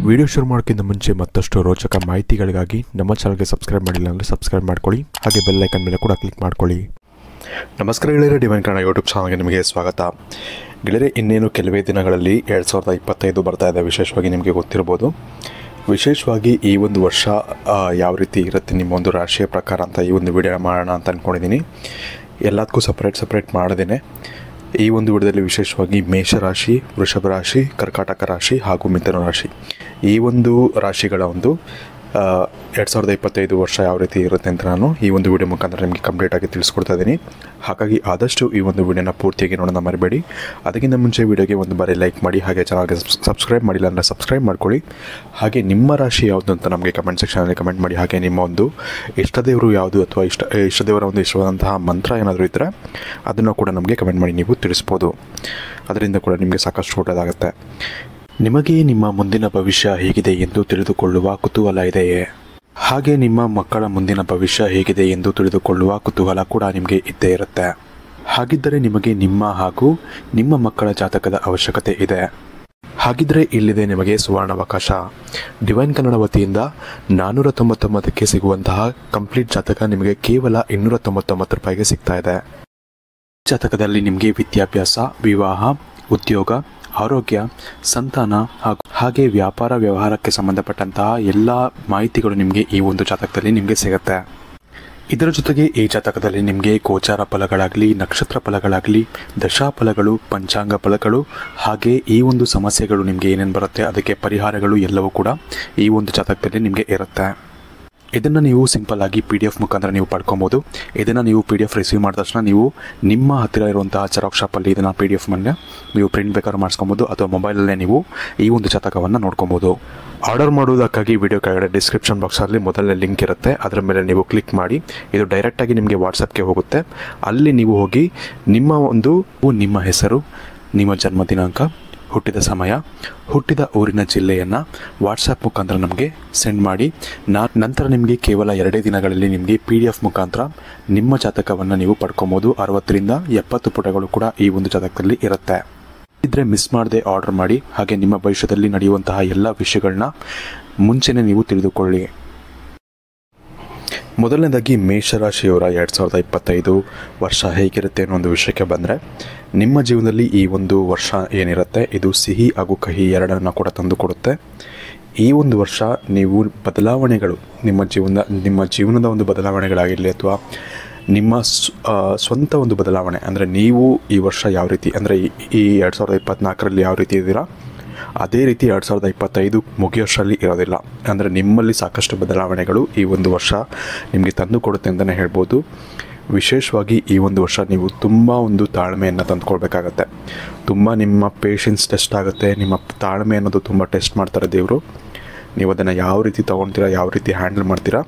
Video ಶುರು ಮಾಡೋಕ್ಕಿಂತ ಮುಂಚೆ ಮತ್ತಷ್ಟು ರೋಚಕ ಮಾಹಿತಿಗಳಿಗಾಗಿ ನಮ್ಮ ಚಾನಲ್ಗೆ ಸಬ್ಸ್ಕ್ರೈಬ್ ಮಾಡಿಲ್ಲ ಅಂದರೆ ಸಬ್ಸ್ಕ್ರೈಬ್ ಮಾಡ್ಕೊಳ್ಳಿ, ಹಾಗೆ ಬೆಲ್ ಐಕನ್ ಮೇಲೆ ಕೂಡ ಕ್ಲಿಕ್ ಮಾಡ್ಕೊಳ್ಳಿ. ನಮಸ್ಕಾರ ಗೆಳೆಯರೆ, ಡಿವೈನ್ ಕನ್ನಡ ಯೂಟ್ಯೂಬ್ ಚಾನಲ್ಗೆ ನಿಮಗೆ ಸ್ವಾಗತ. ಗೆಳೆಯರೆ, ಇನ್ನೇನು ಕೆಲವೇ ದಿನಗಳಲ್ಲಿ 2025 ಬರ್ತಾ ಇದೆ. ವಿಶೇಷವಾಗಿ ನಿಮಗೆ ಗೊತ್ತಿರ್ಬೋದು, ವಿಶೇಷವಾಗಿ ಈ ಒಂದು ವರ್ಷ ಯಾವ ರೀತಿ ಇರುತ್ತೆ ನಿಮ್ಮ ಒಂದು ರಾಶಿಯ ಪ್ರಕಾರ ಅಂತ ಈ ಒಂದು ವಿಡಿಯೋ ಮಾಡೋಣ ಅಂತ ಅಂದ್ಕೊಂಡಿದ್ದೀನಿ. ಎಲ್ಲದಕ್ಕೂ ಸಪ್ರೇಟ್ ಮಾಡದೇನೆ ಈ ಒಂದು ವಿಡಿಯೋದಲ್ಲಿ ವಿಶೇಷವಾಗಿ ಮೇಷರಾಶಿ, ವೃಷಭ ರಾಶಿ, ಕರ್ಕಾಟಕ ರಾಶಿ ಹಾಗೂ ಮಿಥುನ ರಾಶಿ ಈ ಒಂದು ರಾಶಿಗಳ ಒಂದು 2025 ವರ್ಷ ಯಾವ ರೀತಿ ಇರುತ್ತೆ ಅಂತ ನಾನು ಈ ಒಂದು ವಿಡಿಯೋ ಮುಖಾಂತರ ನಿಮಗೆ ಕಂಪ್ಲೀಟಾಗಿ ತಿಳಿಸ್ಕೊಡ್ತಾ ಇದ್ದೀನಿ. ಹಾಗಾಗಿ ಆದಷ್ಟು ಈ ಒಂದು ವಿಡಿಯೋನ ಪೂರ್ತಿಯಾಗಿ ನೋಡೋಣ ಮರಿಬೇಡಿ. ಅದಕ್ಕಿಂತ ಮುಂಚೆ ವಿಡಿಯೋಗೆ ಒಂದು ಬಾರಿ ಲೈಕ್ ಮಾಡಿ, ಹಾಗೆ ಚಾನಲ್ಗೆ ಸಬ್ಸ್ಕ್ರೈಬ್ ಮಾಡಿಲ್ಲ ಅಂದರೆ ಸಬ್ಸ್ಕ್ರೈಬ್ ಮಾಡ್ಕೊಳ್ಳಿ. ಹಾಗೆ ನಿಮ್ಮ ರಾಶಿ ಯಾವುದು ಅಂತ ನಮಗೆ ಕಮೆಂಟ್ ಸೆಕ್ಷನಲ್ಲಿ ಕಮೆಂಟ್ ಮಾಡಿ. ಹಾಗೆ ನಿಮ್ಮ ಒಂದು ಇಷ್ಟದೇವರು ಯಾವುದು ಅಥವಾ ಇಷ್ಟದೇವರ ಒಂದು ಇಷ್ಟವಾದಂತಹ ಮಂತ್ರ ಏನಾದರೂ ಇದ್ದರೆ ಅದನ್ನು ಕೂಡ ನಮಗೆ ಕಮೆಂಟ್ ಮಾಡಿ ನೀವು ತಿಳಿಸ್ಬೋದು. ಅದರಿಂದ ಕೂಡ ನಿಮಗೆ ಸಾಕಷ್ಟು ಒಳ್ಳೆಯದಾಗುತ್ತೆ. ನಿಮಗೆ ನಿಮ್ಮ ಮುಂದಿನ ಭವಿಷ್ಯ ಹೇಗಿದೆ ಎಂದು ತಿಳಿದುಕೊಳ್ಳುವ ಕುತೂಹಲ ಇದೆಯೇ? ಹಾಗೆ ನಿಮ್ಮ ಮಕ್ಕಳ ಮುಂದಿನ ಭವಿಷ್ಯ ಹೇಗಿದೆ ಎಂದು ತಿಳಿದುಕೊಳ್ಳುವ ಕುತೂಹಲ ಕೂಡ ನಿಮಗೆ ಇದ್ದೇ ಇರುತ್ತೆ. ಹಾಗಿದ್ದರೆ ನಿಮಗೆ ನಿಮ್ಮ ಹಾಗೂ ನಿಮ್ಮ ಮಕ್ಕಳ ಜಾತಕದ ಅವಶ್ಯಕತೆ ಇದೆ. ಹಾಗಿದ್ದರೆ ಇಲ್ಲಿದೆ ನಿಮಗೆ ಸುವರ್ಣಾವಕಾಶ. ಡಿವೈನ್ ಕನ್ನಡ ವತಿಯಿಂದ 499ಕ್ಕೆ ಸಿಗುವಂತಹ ಕಂಪ್ಲೀಟ್ ಜಾತಕ ನಿಮಗೆ ಕೇವಲ 299 ರೂಪಾಯಿಗೆ ಸಿಗ್ತಾ ಇದೆ. ಜಾತಕದಲ್ಲಿ ನಿಮಗೆ ವಿದ್ಯಾಭ್ಯಾಸ, ವಿವಾಹ, ಉದ್ಯೋಗ, ಆರೋಗ್ಯ, ಸಂತಾನ ಹಾಗೆ ವ್ಯಾಪಾರ ವ್ಯವಹಾರಕ್ಕೆ ಸಂಬಂಧಪಟ್ಟಂತಹ ಎಲ್ಲ ಮಾಹಿತಿಗಳು ನಿಮಗೆ ಈ ಒಂದು ಜಾತಕದಲ್ಲಿ ನಿಮಗೆ ಸಿಗುತ್ತೆ. ಇದರ ಜೊತೆಗೆ ಈ ಜಾತಕದಲ್ಲಿ ನಿಮಗೆ ಗೋಚಾರ ಫಲಗಳಾಗಲಿ, ನಕ್ಷತ್ರ ಫಲಗಳಾಗಲಿ, ದಶಾಫಲಗಳು, ಪಂಚಾಂಗ ಫಲಗಳು, ಹಾಗೆ ಈ ಒಂದು ಸಮಸ್ಯೆಗಳು ನಿಮಗೆ ಏನೇನು ಬರುತ್ತೆ ಅದಕ್ಕೆ ಪರಿಹಾರಗಳು ಎಲ್ಲವೂ ಕೂಡ ಈ ಒಂದು ಜಾತಕದಲ್ಲಿ ನಿಮಗೆ ಇರುತ್ತೆ. ಇದನ್ನು ನೀವು ಸಿಂಪಲ್ ಆಗಿ PDF ಮುಖಾಂತರ ನೀವು ಪಡ್ಕೊಬೋದು. ಇದನ್ನು ನೀವು PDF ರಿಸೀವ್ ಮಾಡಿದ ತಕ್ಷಣ ನೀವು ನಿಮ್ಮ ಹತ್ತಿರ ಇರುವಂತಹ ಜೆರಾಕ್ಸ್ ಶಾಪಲ್ಲಿ ಇದನ್ನು PDF ಮೇಲೆ ನೀವು ಪ್ರಿಂಟ್ ಬೇಕಾದ್ರೂ ಮಾಡಿಸ್ಕೊಬೋದು, ಅಥವಾ ಮೊಬೈಲಲ್ಲೇ ನೀವು ಈ ಒಂದು ಜಾತಕವನ್ನು ನೋಡ್ಕೊಬೋದು. ಆರ್ಡರ್ ಮಾಡುವುದಕ್ಕಾಗಿ ವಿಡಿಯೋ ಕೆಳಗಡೆ ಡಿಸ್ಕ್ರಿಪ್ಷನ್ ಬಾಕ್ಸಲ್ಲಿ ಮೊದಲನೇ ಲಿಂಕ್ ಇರುತ್ತೆ, ಅದರ ಮೇಲೆ ನೀವು ಕ್ಲಿಕ್ ಮಾಡಿ. ಇದು ಡೈರೆಕ್ಟಾಗಿ ನಿಮಗೆ ವಾಟ್ಸಪ್ಗೆ ಹೋಗುತ್ತೆ. ಅಲ್ಲಿ ನೀವು ಹೋಗಿ ನಿಮ್ಮ ಹೆಸರು, ನಿಮ್ಮ ಜನ್ಮ ದಿನಾಂಕ, ಹುಟ್ಟಿದ ಸಮಯ, ಹುಟ್ಟಿದ ಊರಿನ ಜಿಲ್ಲೆಯನ್ನು ವಾಟ್ಸಪ್ ಮುಖಾಂತರ ನಮಗೆ ಸೆಂಡ್ ಮಾಡಿ. ನಂತರ ನಿಮಗೆ ಕೇವಲ 2 ದಿನಗಳಲ್ಲಿ ನಿಮಗೆ PDF ಮುಖಾಂತರ ನಿಮ್ಮ ಜಾತಕವನ್ನು ನೀವು ಪಡ್ಕೊಬೋದು. 60ರಿಂದ 70 ಪುಟಗಳು ಕೂಡ ಈ ಒಂದು ಜಾತಕದಲ್ಲಿ ಇರುತ್ತೆ. ಇದ್ರೆ ಮಿಸ್ ಮಾಡದೆ ಆರ್ಡರ್ ಮಾಡಿ. ಹಾಗೆ ನಿಮ್ಮ ಭವಿಷ್ಯದಲ್ಲಿ ನಡೆಯುವಂತಹ ಎಲ್ಲ ವಿಷಯಗಳನ್ನ ಮುಂಚೆನೇ ನೀವು ತಿಳಿದುಕೊಳ್ಳಿ. ಮೊದಲನೇದಾಗಿ ಮೇಷರಾಶಿಯವರ 2025 ವರ್ಷ ಹೇಗಿರುತ್ತೆ ಅನ್ನೋ ಒಂದು ವಿಷಯಕ್ಕೆ ಬಂದರೆ, ನಿಮ್ಮ ಜೀವನದಲ್ಲಿ ಈ ಒಂದು ವರ್ಷ ಏನಿರುತ್ತೆ ಇದು ಸಿಹಿ ಹಾಗೂ ಕಹಿ ಎರಡನ್ನು ಕೂಡ ತಂದುಕೊಡುತ್ತೆ. ಈ ಒಂದು ವರ್ಷ ನೀವು ಬದಲಾವಣೆಗಳು ನಿಮ್ಮ ಜೀವನದ ಒಂದು ಬದಲಾವಣೆಗಳಾಗಿರಲಿ ಅಥವಾ ನಿಮ್ಮ ಸ್ವಂತ ಒಂದು ಬದಲಾವಣೆ, ಅಂದರೆ ನೀವು ಈ ವರ್ಷ ಯಾವ ರೀತಿ ಅಂದರೆ ಈ 2024ರಲ್ಲಿ ಯಾವ ರೀತಿ ಇದ್ದೀರಾ ಅದೇ ರೀತಿ 2025 ಮುಗಿಯೋಷ್ಟರಲ್ಲಿ ಇರೋದಿಲ್ಲ. ಅಂದರೆ ನಿಮ್ಮಲ್ಲಿ ಸಾಕಷ್ಟು ಬದಲಾವಣೆಗಳು ಈ ಒಂದು ವರ್ಷ ನಿಮಗೆ ತಂದು ಕೊಡುತ್ತೆ ಅಂತಲೇ ಹೇಳ್ಬೋದು. ವಿಶೇಷವಾಗಿ ಈ ಒಂದು ವರ್ಷ ನೀವು ತುಂಬ ಒಂದು ತಾಳ್ಮೆಯನ್ನು ತಂದುಕೊಳ್ಬೇಕಾಗತ್ತೆ. ತುಂಬ ನಿಮ್ಮ ಪೇಷನ್ಸ್ ಟೆಸ್ಟ್ ಆಗುತ್ತೆ. ನಿಮ್ಮ ತಾಳ್ಮೆ ಅನ್ನೋದು ತುಂಬ ಟೆಸ್ಟ್ ಮಾಡ್ತಾರೆ ದೇವರು. ನೀವು ಅದನ್ನು ಯಾವ ರೀತಿ ತೊಗೊಳ್ತೀರಾ, ಯಾವ ರೀತಿ ಹ್ಯಾಂಡಲ್ ಮಾಡ್ತೀರಾ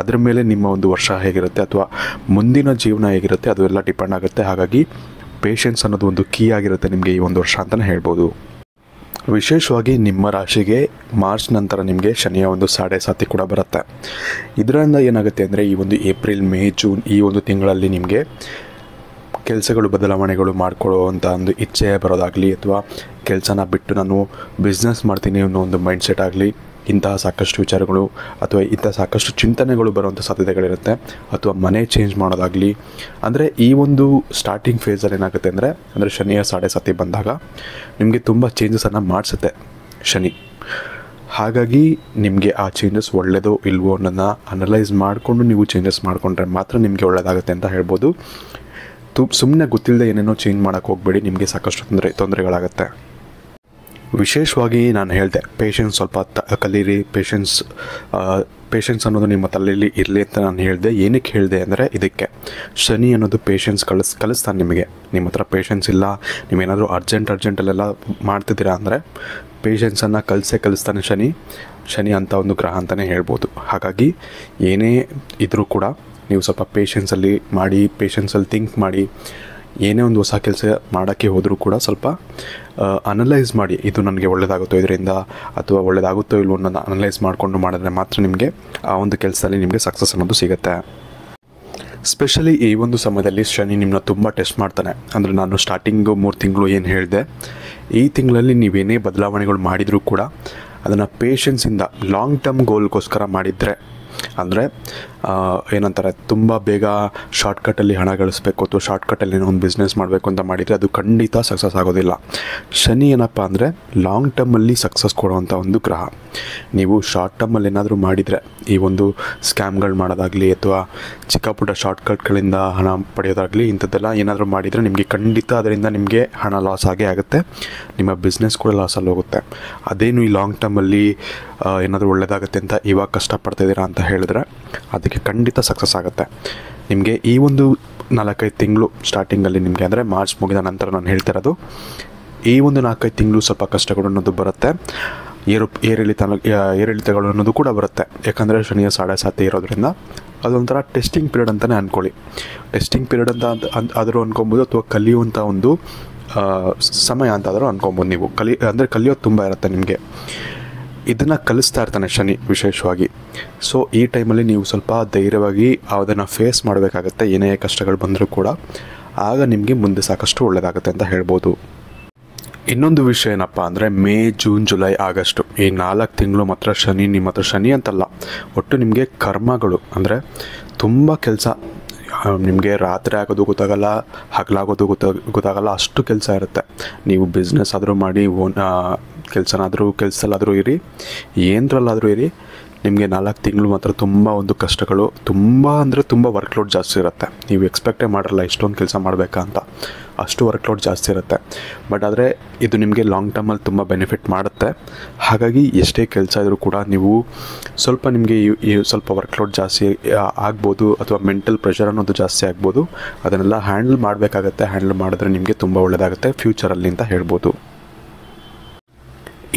ಅದ್ರ ಮೇಲೆ ನಿಮ್ಮ ಒಂದು ವರ್ಷ ಹೇಗಿರುತ್ತೆ ಅಥವಾ ಮುಂದಿನ ಜೀವನ ಹೇಗಿರುತ್ತೆ ಅದು ಎಲ್ಲ ಡಿಪೆಂಡ್ ಆಗುತ್ತೆ. ಹಾಗಾಗಿ ಪೇಷನ್ಸ್ ಅನ್ನೋದು ಒಂದು ಕೀ ಆಗಿರುತ್ತೆ ನಿಮಗೆ ಈ ಒಂದು ವರ್ಷ ಅಂತಲೇ ಹೇಳ್ಬೋದು. ವಿಶೇಷವಾಗಿ ನಿಮ್ಮ ರಾಶಿಗೆ ಮಾರ್ಚ್ ನಂತರ ನಿಮಗೆ ಶನಿಯ ಒಂದು 7.5 ಕೂಡ ಬರುತ್ತೆ. ಇದರಿಂದ ಏನಾಗುತ್ತೆ ಅಂದರೆ ಈ ಒಂದು ಏಪ್ರಿಲ್, ಮೇ, ಜೂನ್ ಈ ಒಂದು ತಿಂಗಳಲ್ಲಿ ನಿಮಗೆ ಕೆಲಸಗಳು ಬದಲಾವಣೆಗಳು ಮಾಡ್ಕೊಳ್ಳುವಂಥ ಒಂದು ಇಚ್ಛೆ ಬರೋದಾಗಲಿ, ಅಥವಾ ಕೆಲಸನ ಬಿಟ್ಟು ನಾನು ಬಿಸ್ನೆಸ್ ಮಾಡ್ತೀನಿ ಅನ್ನೋ ಒಂದು ಮೈಂಡ್ಸೆಟ್ ಆಗಲಿ, ಇಂತಹ ಸಾಕಷ್ಟು ವಿಚಾರಗಳು ಅಥವಾ ಇಂಥ ಸಾಕಷ್ಟು ಚಿಂತನೆಗಳು ಬರುವಂಥ ಸಾಧ್ಯತೆಗಳಿರುತ್ತೆ. ಅಥವಾ ಮನೆ ಚೇಂಜ್ ಮಾಡೋದಾಗಲಿ, ಅಂದರೆ ಈ ಒಂದು ಸ್ಟಾರ್ಟಿಂಗ್ ಫೇಸಲ್ಲಿ ಏನಾಗುತ್ತೆ ಅಂದರೆ ಶನಿಯ 7.5 ಬಂದಾಗ ನಿಮಗೆ ತುಂಬ ಚೇಂಜಸನ್ನು ಮಾಡಿಸುತ್ತೆ ಶನಿ. ಹಾಗಾಗಿ ನಿಮಗೆ ಆ ಚೇಂಜಸ್ ಒಳ್ಳೆಯದೋ ಇಲ್ವೋ ಅನ್ನೋದನ್ನ ಅನಲೈಸ್ ಮಾಡಿಕೊಂಡು ನೀವು ಚೇಂಜಸ್ ಮಾಡಿಕೊಂಡ್ರೆ ಮಾತ್ರ ನಿಮಗೆ ಒಳ್ಳೆಯದಾಗುತ್ತೆ ಅಂತ ಹೇಳ್ಬೋದು. ಸುಮ್ಮನೆ ಗೊತ್ತಿಲ್ಲದೆ ಏನೇನೋ ಚೇಂಜ್ ಮಾಡೋಕ್ಕೆ ಹೋಗಬೇಡಿ, ನಿಮಗೆ ಸಾಕಷ್ಟು ತೊಂದರೆಗಳಾಗುತ್ತೆ. ವಿಶೇಷವಾಗಿ ನಾನು ಹೇಳಿದೆ, ಪೇಷನ್ಸ್ ಸ್ವಲ್ಪ ಕಲೀರಿ. ಪೇಷನ್ಸ್ ಅನ್ನೋದು ನಿಮ್ಮ ತಲೆಯಲ್ಲಿ ಇರಲಿ ಅಂತ ನಾನು ಹೇಳಿದೆ. ಏನಕ್ಕೆ ಹೇಳಿದೆ ಅಂದರೆ ಇದಕ್ಕೆ ಶನಿ ಅನ್ನೋದು ಪೇಷನ್ಸ್ ಕಲಿಸ್ತಾನೆ ನಿಮಗೆ. ನಿಮ್ಮ ಹತ್ರ ಪೇಷನ್ಸ್ ಇಲ್ಲ, ನೀವೇನಾದರೂ ಅರ್ಜೆಂಟಲ್ಲೆಲ್ಲ ಮಾಡ್ತಿದ್ದೀರಾ ಅಂದರೆ ಪೇಷನ್ಸನ್ನು ಕಲಿಸ್ತಾನೆ ಶನಿ ಅಂತ ಒಂದು ಗ್ರಹ ಅಂತಲೇ ಹೇಳ್ಬೋದು. ಹಾಗಾಗಿ ಏನೇ ಇದ್ರೂ ಕೂಡ ನೀವು ಸ್ವಲ್ಪ ಪೇಷನ್ಸಲ್ಲಿ ಮಾಡಿ, ಪೇಷನ್ಸಲ್ಲಿ ಥಿಂಕ್ ಮಾಡಿ. ಏನೇ ಒಂದು ಹೊಸ ಕೆಲಸ ಮಾಡೋಕ್ಕೆ ಹೋದರೂ ಕೂಡ ಸ್ವಲ್ಪ ಅನಲೈಸ್ ಮಾಡಿ, ಇದು ನನಗೆ ಒಳ್ಳೆಯದಾಗುತ್ತೋ ಇದರಿಂದ ಅಥವಾ ಒಳ್ಳೆಯದಾಗುತ್ತೋ ಇಲ್ವೋ ಅನ್ನೋದನ್ನ ಅನಲೈಸ್ ಮಾಡಿಕೊಂಡು ಮಾಡಿದ್ರೆ ಮಾತ್ರ ನಿಮಗೆ ಆ ಒಂದು ಕೆಲಸದಲ್ಲಿ ನಿಮಗೆ ಸಕ್ಸಸ್ ಅನ್ನೋದು ಸಿಗುತ್ತೆ. ಸ್ಪೆಷಲಿ ಈ ಒಂದು ಸಮಯದಲ್ಲಿ ಶನಿ ನಿಮ್ಮನ್ನ ತುಂಬ ಟೆಸ್ಟ್ ಮಾಡ್ತಾನೆ. ಅಂದರೆ ನಾನು ಸ್ಟಾರ್ಟಿಂಗು 3 ತಿಂಗಳು ಏನು ಹೇಳಿದೆ, ಈ ತಿಂಗಳಲ್ಲಿ ನೀವೇನೇ ಬದಲಾವಣೆಗಳು ಮಾಡಿದರೂ ಕೂಡ ಅದನ್ನು ಪೇಷನ್ಸಿಂದ ಲಾಂಗ್ ಟರ್ಮ್ ಗೋಲ್ಗೋಸ್ಕರ ಮಾಡಿದರೆ, ಅಂದರೆ ಏನಂತಾರೆ, ತುಂಬ ಬೇಗ ಶಾರ್ಟ್ಕಟ್ಟಲ್ಲಿ ಹಣ ಗಳಿಸ್ಬೇಕು ಅಥವಾ ಶಾರ್ಟ್ಕಟ್ಟಲ್ಲಿ ಏನೋ ಒಂದು ಬಿಸ್ನೆಸ್ ಮಾಡಬೇಕು ಅಂತ ಮಾಡಿದರೆ ಅದು ಖಂಡಿತ ಸಕ್ಸಸ್ ಆಗೋದಿಲ್ಲ. ಶನಿ ಏನಪ್ಪ ಅಂದರೆ ಲಾಂಗ್ ಟರ್ಮಲ್ಲಿ ಸಕ್ಸಸ್ ಕೊಡುವಂಥ ಒಂದು ಗ್ರಹ. ನೀವು ಶಾರ್ಟ್ ಟರ್ಮಲ್ಲಿ ಏನಾದರೂ ಮಾಡಿದರೆ, ಈ ಒಂದು ಸ್ಕ್ಯಾಮ್ಗಳು ಮಾಡೋದಾಗಲಿ ಅಥವಾ ಚಿಕ್ಕ ಪುಟ್ಟ ಶಾರ್ಟ್ಕಟ್ಗಳಿಂದ ಹಣ ಪಡೆಯೋದಾಗಲಿ, ಇಂಥದ್ದೆಲ್ಲ ಏನಾದರೂ ಮಾಡಿದರೆ ನಿಮಗೆ ಖಂಡಿತ ಅದರಿಂದ ನಿಮಗೆ ಹಣ ಲಾಸ್ ಆಗೇ ಆಗುತ್ತೆ, ನಿಮ್ಮ ಬಿಸ್ನೆಸ್ ಕೂಡ ಲಾಸಲ್ಲಿ ಹೋಗುತ್ತೆ. ಅದೇನು ಈ ಲಾಂಗ್ ಟರ್ಮಲ್ಲಿ ಏನಾದರೂ ಒಳ್ಳೆಯದಾಗುತ್ತೆ ಅಂತ ಇವಾಗ ಕಷ್ಟಪಡ್ತಾಯಿದ್ದೀರಾ ಅಂತ ಹೇಳಿದ್ರೆ ಅದಕ್ಕೆ ಖಂಡಿತ ಸಕ್ಸಸ್ ಆಗುತ್ತೆ. ನಿಮಗೆ ಈ ಒಂದು 4-5 ತಿಂಗಳು ಸ್ಟಾರ್ಟಿಂಗಲ್ಲಿ ನಿಮಗೆ, ಅಂದರೆ ಮಾರ್ಚ್ ಮುಗಿದ ನಂತರ ನಾನು ಹೇಳ್ತಿರೋದು, ಈ ಒಂದು 4-5 ತಿಂಗಳು ಸ್ವಲ್ಪ ಕಷ್ಟಗಳು ಅನ್ನೋದು ಬರುತ್ತೆ, ಏರಿಳಿತಗಳು ಅನ್ನೋದು ಕೂಡ ಬರುತ್ತೆ. ಯಾಕಂದರೆ ಶನಿಯ 7.5 ಇರೋದ್ರಿಂದ ಅದೊಂಥರ ಟೆಸ್ಟಿಂಗ್ ಪೀರಿಯಡ್ ಅಂತಲೇ ಅಂದ್ಕೊಳ್ಳಿ. ಟೆಸ್ಟಿಂಗ್ ಪೀರಿಯಡ್ ಅಂತ ಆದರೂ ಅಂದ್ಕೊಬೋದು, ಅಥವಾ ಕಲಿಯುವಂಥ ಒಂದು ಸಮಯ ಅಂತಾದರೂ ಅಂದ್ಕೊಬೋದು. ನೀವು ಕಲಿಯೋದು ತುಂಬ ಇರುತ್ತೆ ನಿಮಗೆ. ಇದನ್ನು ಕಲಿಸ್ತಾ ಇರ್ತಾನೆ ಶನಿ ವಿಶೇಷವಾಗಿ. ಸೊ ಈ ಟೈಮಲ್ಲಿ ನೀವು ಸ್ವಲ್ಪ ಧೈರ್ಯವಾಗಿ ಅದನ್ನು ಫೇಸ್ ಮಾಡಬೇಕಾಗತ್ತೆ, ಏನೇ ಕಷ್ಟಗಳು ಬಂದರೂ ಕೂಡ. ಆಗ ನಿಮಗೆ ಮುಂದೆ ಸಾಕಷ್ಟು ಒಳ್ಳೆಯದಾಗುತ್ತೆ ಅಂತ ಹೇಳ್ಬೋದು. ಇನ್ನೊಂದು ವಿಷಯ ಏನಪ್ಪ ಅಂದರೆ, ಮೇ, ಜೂನ್, ಜುಲೈ, ಆಗಸ್ಟು ಈ 4 ತಿಂಗಳು ಮಾತ್ರ ಶನಿ ನಿಮ್ಮ ಹತ್ರ, ಶನಿ ಅಂತಲ್ಲ, ಒಟ್ಟು ನಿಮಗೆ ಕರ್ಮಗಳು, ಅಂದರೆ ತುಂಬ ಕೆಲಸ. ನಿಮಗೆ ರಾತ್ರಿ ಆಗೋದು ಗೊತ್ತಾಗಲ್ಲ, ಹಗಲಾಗೋದು ಗೊತ್ತಾಗಲ್ಲ, ಅಷ್ಟು ಕೆಲಸ ಇರುತ್ತೆ. ನೀವು ಬಿಸ್ನೆಸ್ ಆದರೂ ಮಾಡಿ, ಕೆಲಸದಲ್ಲಾದರೂ ಇರಿ, ಏನರಲ್ಲಾದರೂ ಇರಿ, ನಿಮಗೆ 4 ತಿಂಗಳು ಮಾತ್ರ ತುಂಬ ಒಂದು ಕಷ್ಟಗಳು, ತುಂಬ ಅಂದರೆ ತುಂಬ ವರ್ಕ್ಲೋಡ್ ಜಾಸ್ತಿ ಇರುತ್ತೆ. ನೀವು ಎಕ್ಸ್ಪೆಕ್ಟೇ ಮಾಡಿರಲ್ಲ ಇಷ್ಟೊಂದು ಕೆಲಸ ಮಾಡಬೇಕಾ ಅಂತ, ಅಷ್ಟು ವರ್ಕ್ಲೋಡ್ ಜಾಸ್ತಿ ಇರುತ್ತೆ. ಬಟ್ ಆದರೆ ಇದು ನಿಮಗೆ ಲಾಂಗ್ ಟರ್ಮಲ್ಲಿ ತುಂಬ ಬೆನಿಫಿಟ್ ಮಾಡುತ್ತೆ. ಹಾಗಾಗಿ ಎಷ್ಟೇ ಕೆಲಸ ಇದ್ದರೂ ಕೂಡ ನೀವು ಸ್ವಲ್ಪ, ನಿಮಗೆ ಸ್ವಲ್ಪ ವರ್ಕ್ಲೋಡ್ ಜಾಸ್ತಿ ಆಗ್ಬೋದು, ಅಥವಾ ಮೆಂಟಲ್ ಪ್ರೆಷರ್ ಅನ್ನೋದು ಜಾಸ್ತಿ ಆಗ್ಬೋದು. ಅದನ್ನೆಲ್ಲ ಹ್ಯಾಂಡಲ್ ಮಾಡಬೇಕಾಗತ್ತೆ. ಹ್ಯಾಂಡಲ್ ಮಾಡಿದ್ರೆ ನಿಮಗೆ ತುಂಬ ಒಳ್ಳೆಯದಾಗುತ್ತೆ ಫ್ಯೂಚರಲ್ಲಿ ಅಂತ ಹೇಳ್ಬೋದು.